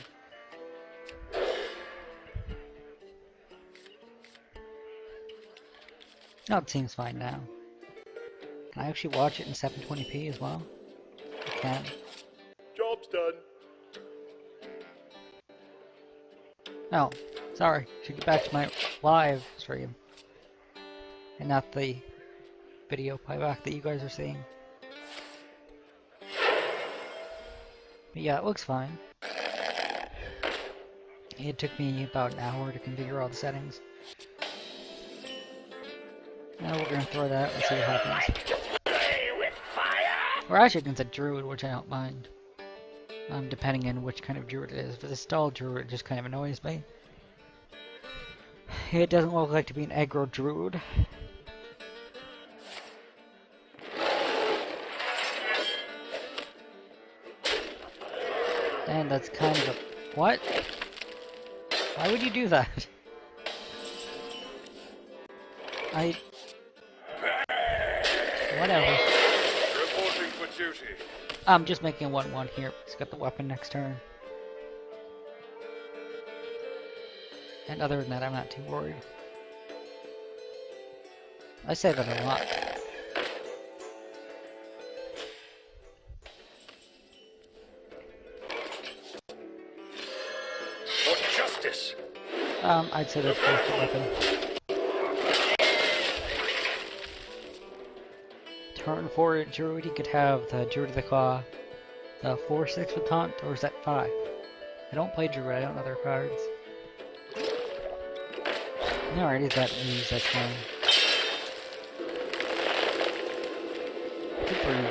Oh, it seems fine now. Can I actually watch it in 720p as well? I can. Job's done. Oh, sorry. Should get back to my live stream. And not the video playback that you guys are seeing. But yeah, it looks fine. It took me about an hour to configure all the settings. Now we're gonna throw that and see what happens. We're actually against a druid, which I don't mind. Depending on which kind of druid it is. If it's a stall druid, it just kind of annoys me. It doesn't look like to be an aggro druid. And that's kind of a... What? Why would you do that? Whatever. Reporting for duty. I'm just making 1-1 here. He's got the weapon next turn. And other than that, I'm not too worried. I say that a lot. For justice. I'd say that's both the weapon. Turn 4 Druid, you could have the Druid of the Claw, the 4/6 with Taunt, or is that 5? I don't play Druid, I don't know their cards. Alright, is that news, that's fine. Good for you.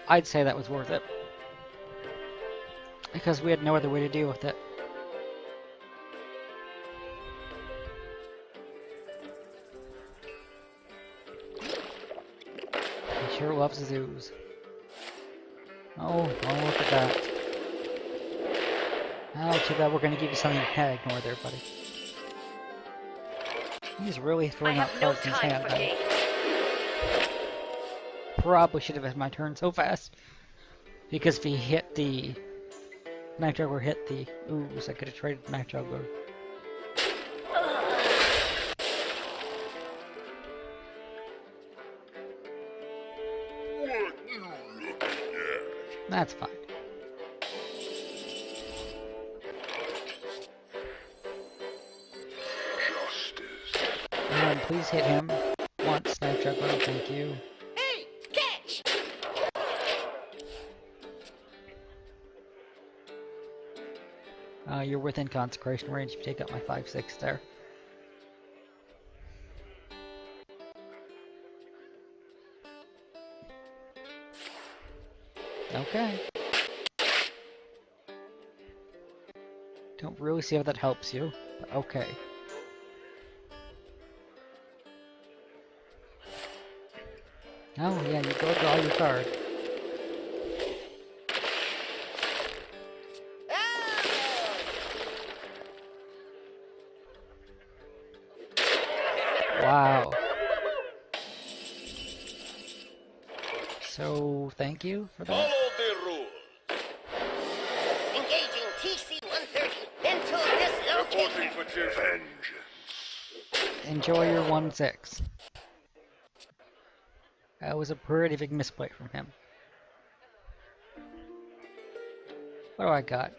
I'd say that was worth it. Because we had no other way to deal with it. He sure loves zoos. Oh, look at that. Oh, too bad we're gonna give you something you can't ignore there, buddy. He's really throwing out cards in his hand now. probably should have had my turn so fast. Because if he hit the Night Juggler hit the ooze, I could have traded Night Juggler. What you looking at? That's fine. Justice. Please hit him once, Night Juggler, thank you. Hey, catch! You're within consecration range if you take out my 5/6 there. Okay. Don't really see how that helps you, but okay. Oh, yeah, you go draw your card. Wow. So, thank you for that. Follow the rules. Engaging TC-130 into dislocation. For vengeance. Enjoy your 1/6. That was a pretty big misplay from him. What do I got?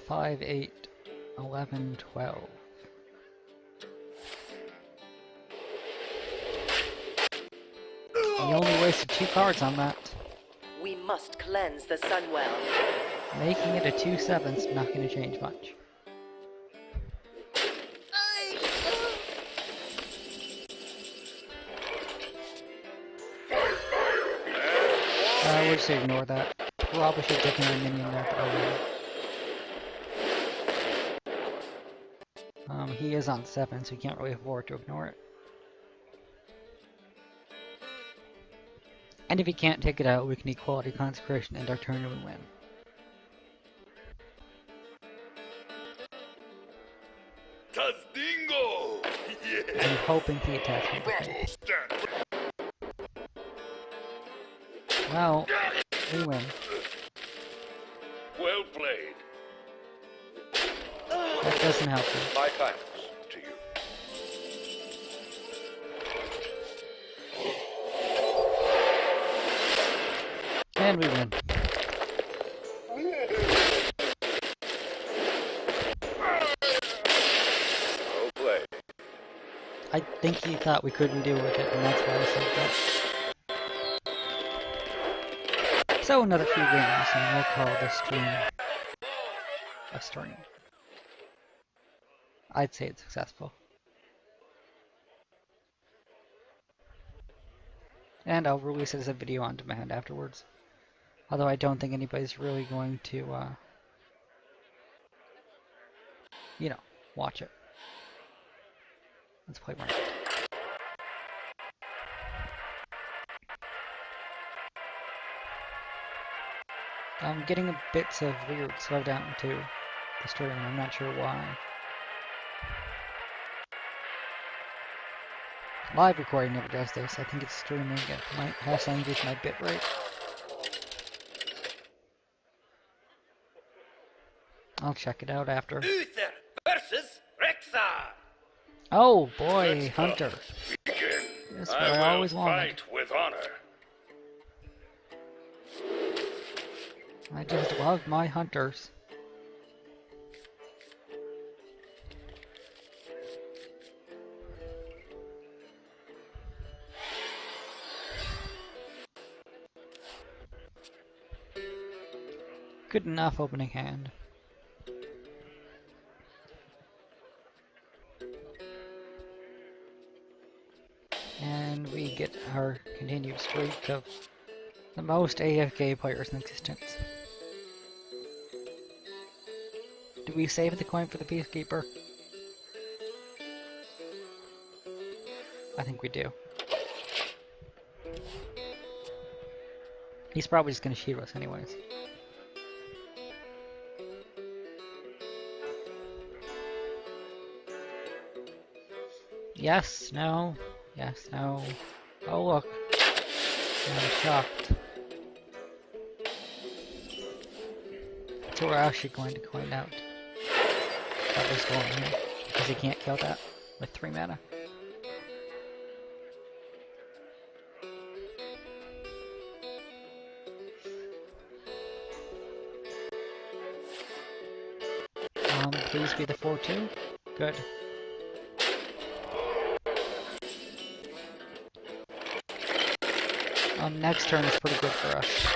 5, 8, 11, 12. You only wasted 2 cards on that. We must cleanse the Sunwell. Making it a 2/7's not going to change much. We'll just ignore that. Probably should have taken a minion there, but oh well. He is on 7, so you can't really afford to ignore it. And if he can't take it out, we can equality consecration and our turn and we win. Tazdingo! Yeah. I'm hoping he attacks me. Battle stand. Well, we win. Well played. That doesn't help you. My thanks to you. And we win. Well played. I think he thought we couldn't deal with it, and that's why I said that. So another few games, and we'll call this stream a stream. I'd say it's successful. And I'll release it as a video on demand afterwards. Although I don't think anybody's really going to, you know, watch it. Let's play one. I'm getting bits of weird slowdown to the stream, and I'm not sure why. Live recording never does this. I think it's streaming. It might have something to do with my bitrate. I'll check it out after. Uther versus Rexar. Oh boy, Hunter. Begin. That's what I I will always wanted. fight with honor. I just love my hunters. Good enough opening hand. And we get our continued streak of the most AFK players in existence. Do we save the coin for the Peacekeeper? I think we do. He's probably just gonna shoot us anyways. Yes, no, yes, no. Oh look. I'm shocked. So we're actually going to coin out. That was going here. Because he can't kill that with 3 mana. Please be the 4-2. Good. Next turn is pretty good for us.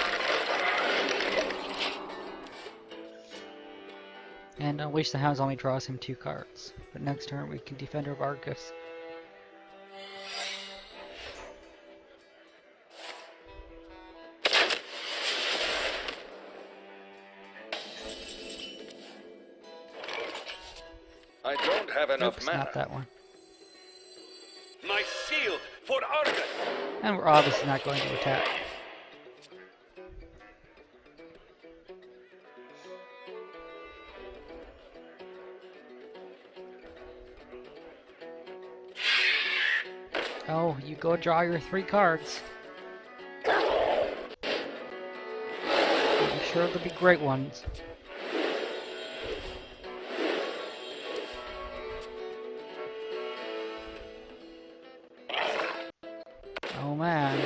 And Unleash the Hounds only draws him 2 cards. But next turn we can Defender of Argus. I don't have enough Oops, mana. not that one. My shield for Argus. And we're obviously not going to attack. Oh, you go draw your 3 cards. I'm sure they'll be great ones. Oh man.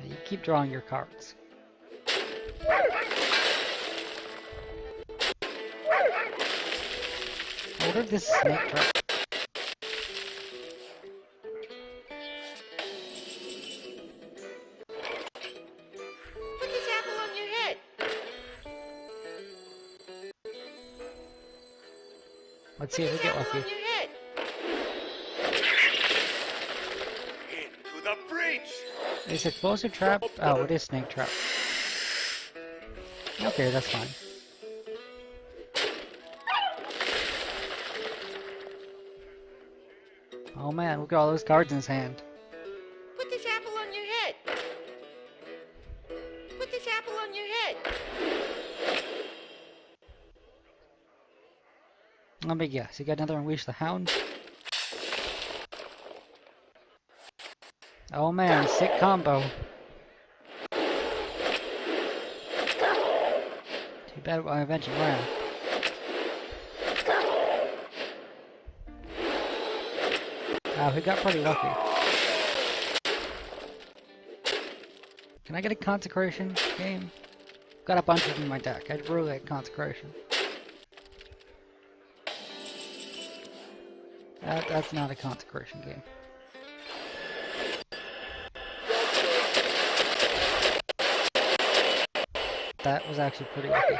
You keep drawing your cards. I wonder if this is snake trap. Put this apple on your head. Let's see if we get Apple lucky. on your head. Into the breach. Is explosive trap? Oh, it is snake trap. Okay, that's fine. Oh man, look at all those cards in his hand. Put this apple on your head. Put this apple on your head. Let me guess, you got another Unleash the Hound? Oh man, sick combo. Too bad I eventually ran. Wow, he got pretty lucky. Can I get a Consecration game? Got a bunch of them in my deck. I'd really like Consecration. That's not a Consecration game. That was actually pretty lucky.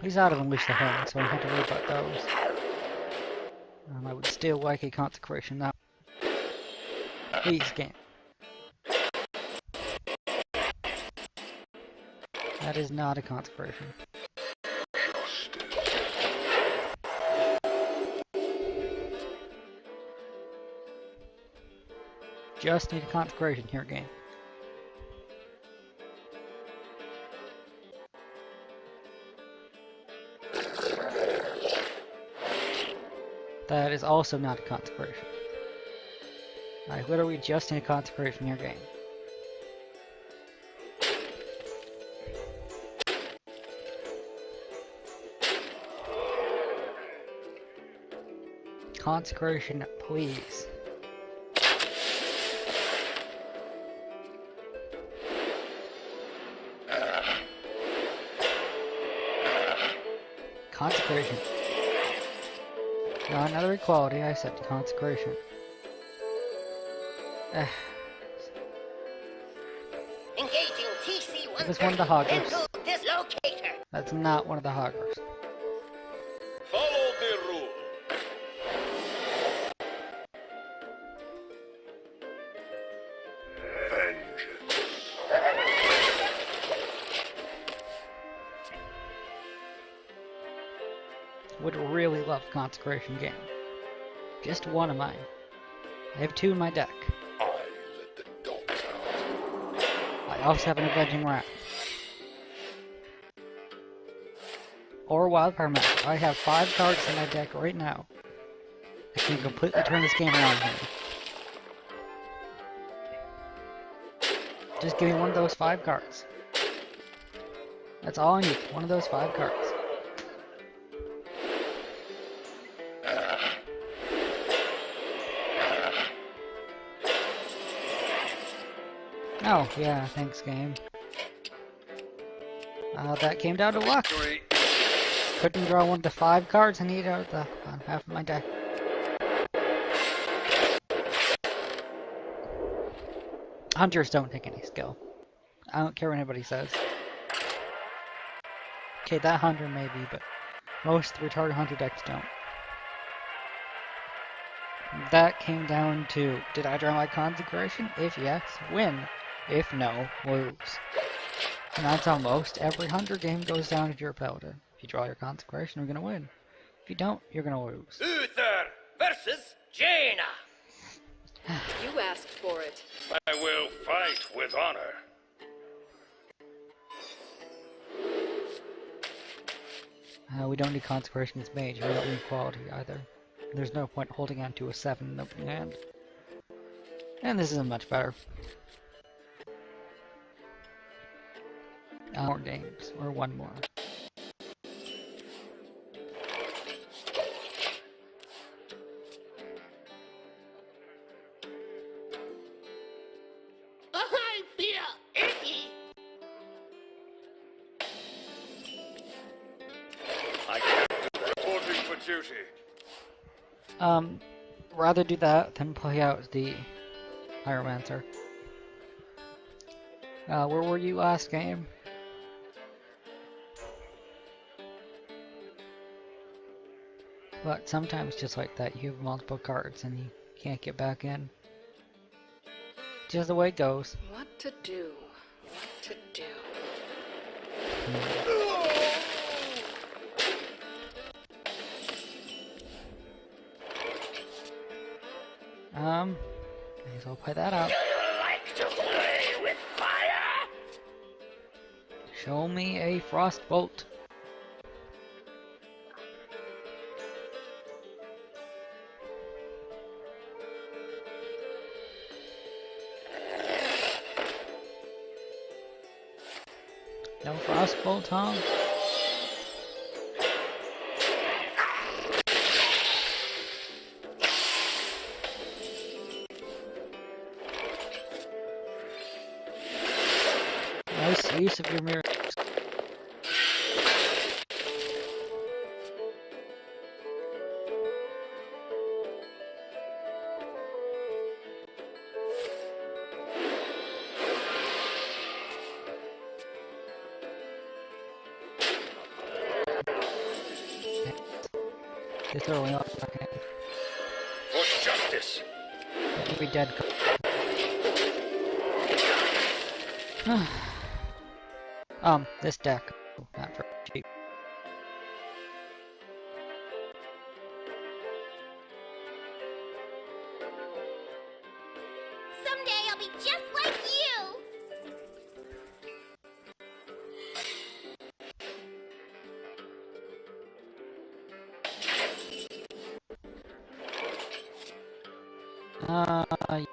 He's out of Unleash the Hound, so I don't have to worry about those. I would still like a Consecration now. Please, game. That is not a Consecration. Just need a Consecration here, game. That is also not a Consecration. I literally just need a Consecration here, game. Consecration, please. Consecration. Not another equality, I said Consecration. Engaging TC-130. That was one of the hoggers. Mental dislocator. That's not one of the hoggers. Follow the rule. Would really love Consecration game. Just one of mine. I have 2 in my deck. I let the dogs out. I also have an Avenging Wrath. or Wildfire Master. I have 5 cards in my deck right now. I can completely turn this game around here. Just give me one of those 5 cards. That's all I need, one of those 5 cards. Oh, yeah, thanks game. That came down to luck. Couldn't draw one of the 5 cards I need out of the bottom half of my deck. Hunters don't take any skill. I don't care what anybody says. Okay, that hunter maybe, but most retarded hunter decks don't. That came down to, did I draw my consecration? If yes, win. If no, lose. And that's how most every hunter game goes down if you're a paladin. If you draw your consecration, you're gonna win. If you don't, you're gonna lose. Uther versus Jaina. You asked for it. I will fight with honor. We don't need consecration as mage, we don't need quality either. There's no point holding on to a 7 in opening hand. And this isn't much better. More games, or one more. I feel icky. I can't do that. Reporting for duty. Rather do that than play out the Pyromancer. Where were you last game? But sometimes just like that, you have multiple cards and you can't get back in. Just the way it goes. What to do? What to do? May as well play that out. Like to play with fire? Show me a Frostbolt. No Frostbolt, huh? Nice use of your mirror. This early on, For justice. you'll be dead. This deck, not for cheap. Someday I'll be just like you.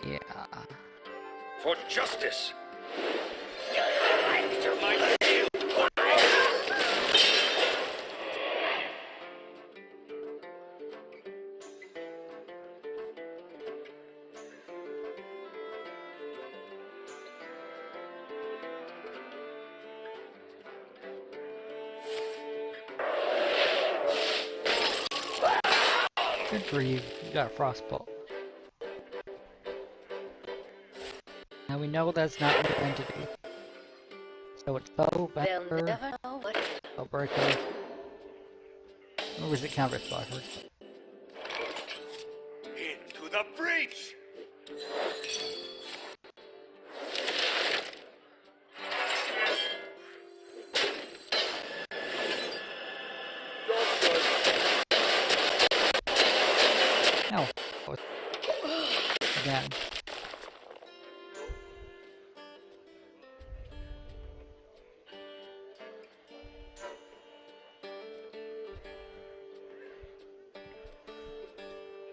Yeah. For justice. Like to my shield. Good for you. You got a Frostbolt. Now we know that's not your entity. So it's Bow, They'll Better, never know what. Breaker. Or was it Counter Splasher? Into the breach. No. Again.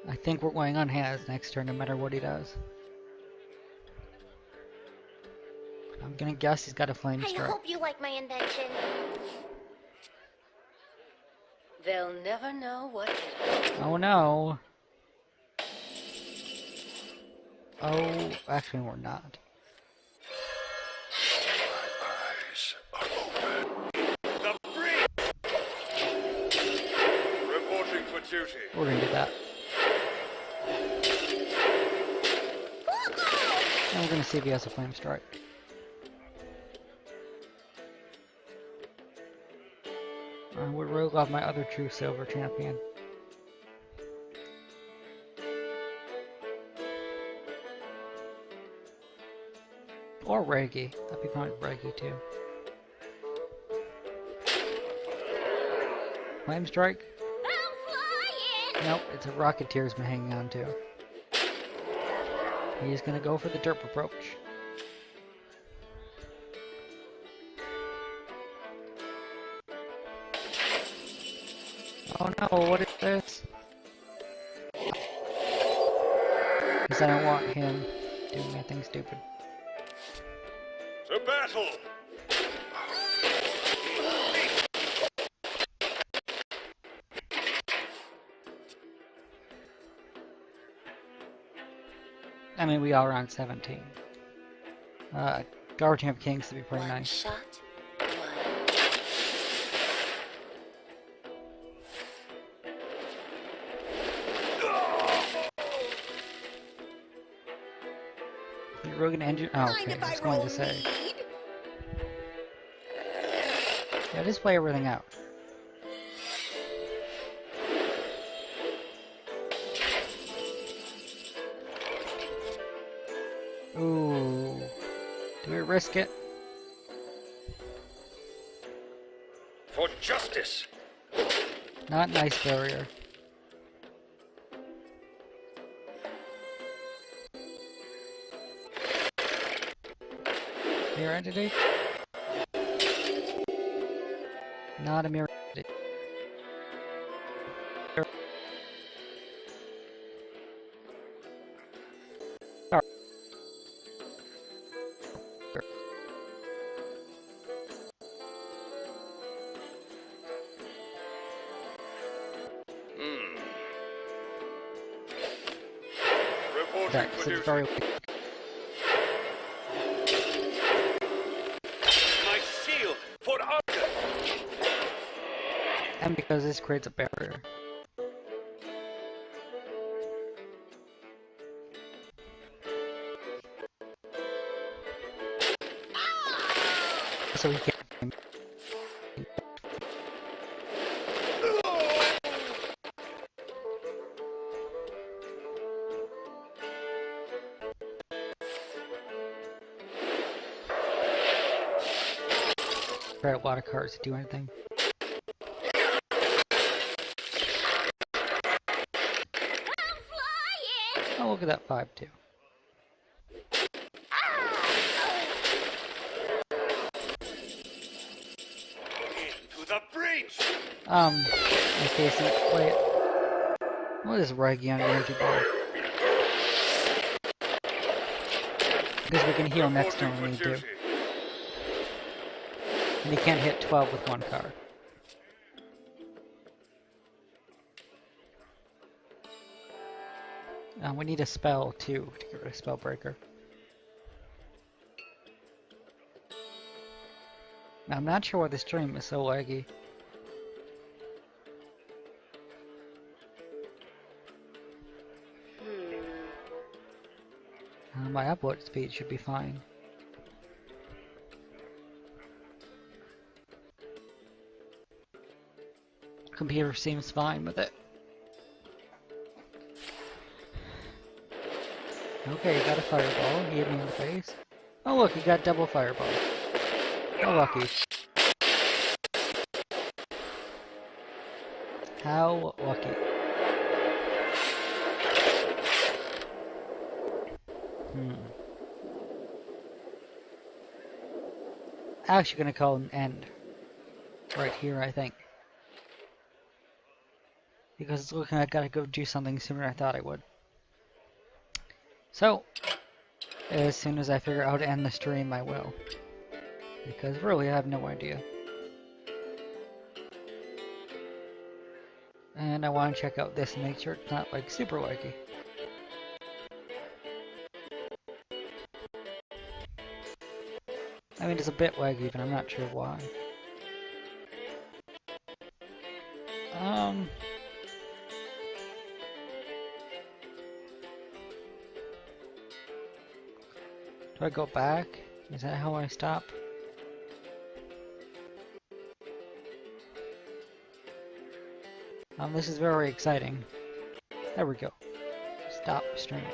I think we're going on Haz next turn, no matter what he does. I'm gonna guess he's got a flame I strike. hope you like my invention. They'll never know what hit 'em. Oh no. Oh, actually we're not. Eyes are open. The breach! Reporting for duty. We're gonna do that. And we're gonna see if he has a flame strike. I would rogue off my other true silver champion. Or Reggie. That'd be fine with Reggie too. Flame strike? I'm flying! Nope, it's a Rocketeer's been hanging on to. He's gonna go for the derp approach. Oh no, what is this? Because I don't want him doing anything stupid. To battle! I mean, we are on 17. Guardian of Kings to be pretty nice. Shot, one. You're rogue and engine. Oh, okay. I was going to say. Yeah, just play everything out. Ooh. Do we risk it? For justice! Not nice barrier. Mirror entity? Not a mirror entity. Reporting Okay, for so duty. it's very weak. My shield for honor. And because this creates a barrier. So we can't. Try a lot of cards to do anything. I'm flying! Oh, look at that 5-2. Into the breach! In case you play it. What is Reggie on energy bar? Because we can heal next turn when we need to. And he can't hit 12 with one card. We need a spell too to get rid of Spellbreaker. Now, I'm not sure why the stream is so laggy. My upload speed should be fine. Computer seems fine with it. Okay, he got a fireball. He hit me in the face. Oh look, he got double fireball. How lucky. How lucky. Actually gonna call an end. Right here, I think. because it's looking like I gotta go do something sooner than I thought I would. So, as soon as I figure out how to end the stream, I will. Because really, I have no idea. And I want to check out this and make sure it's not like super laggy. I mean, it's a bit laggy, but I'm not sure why. Do I go back? Is that how I stop? This is very exciting. There we go. Stop streaming.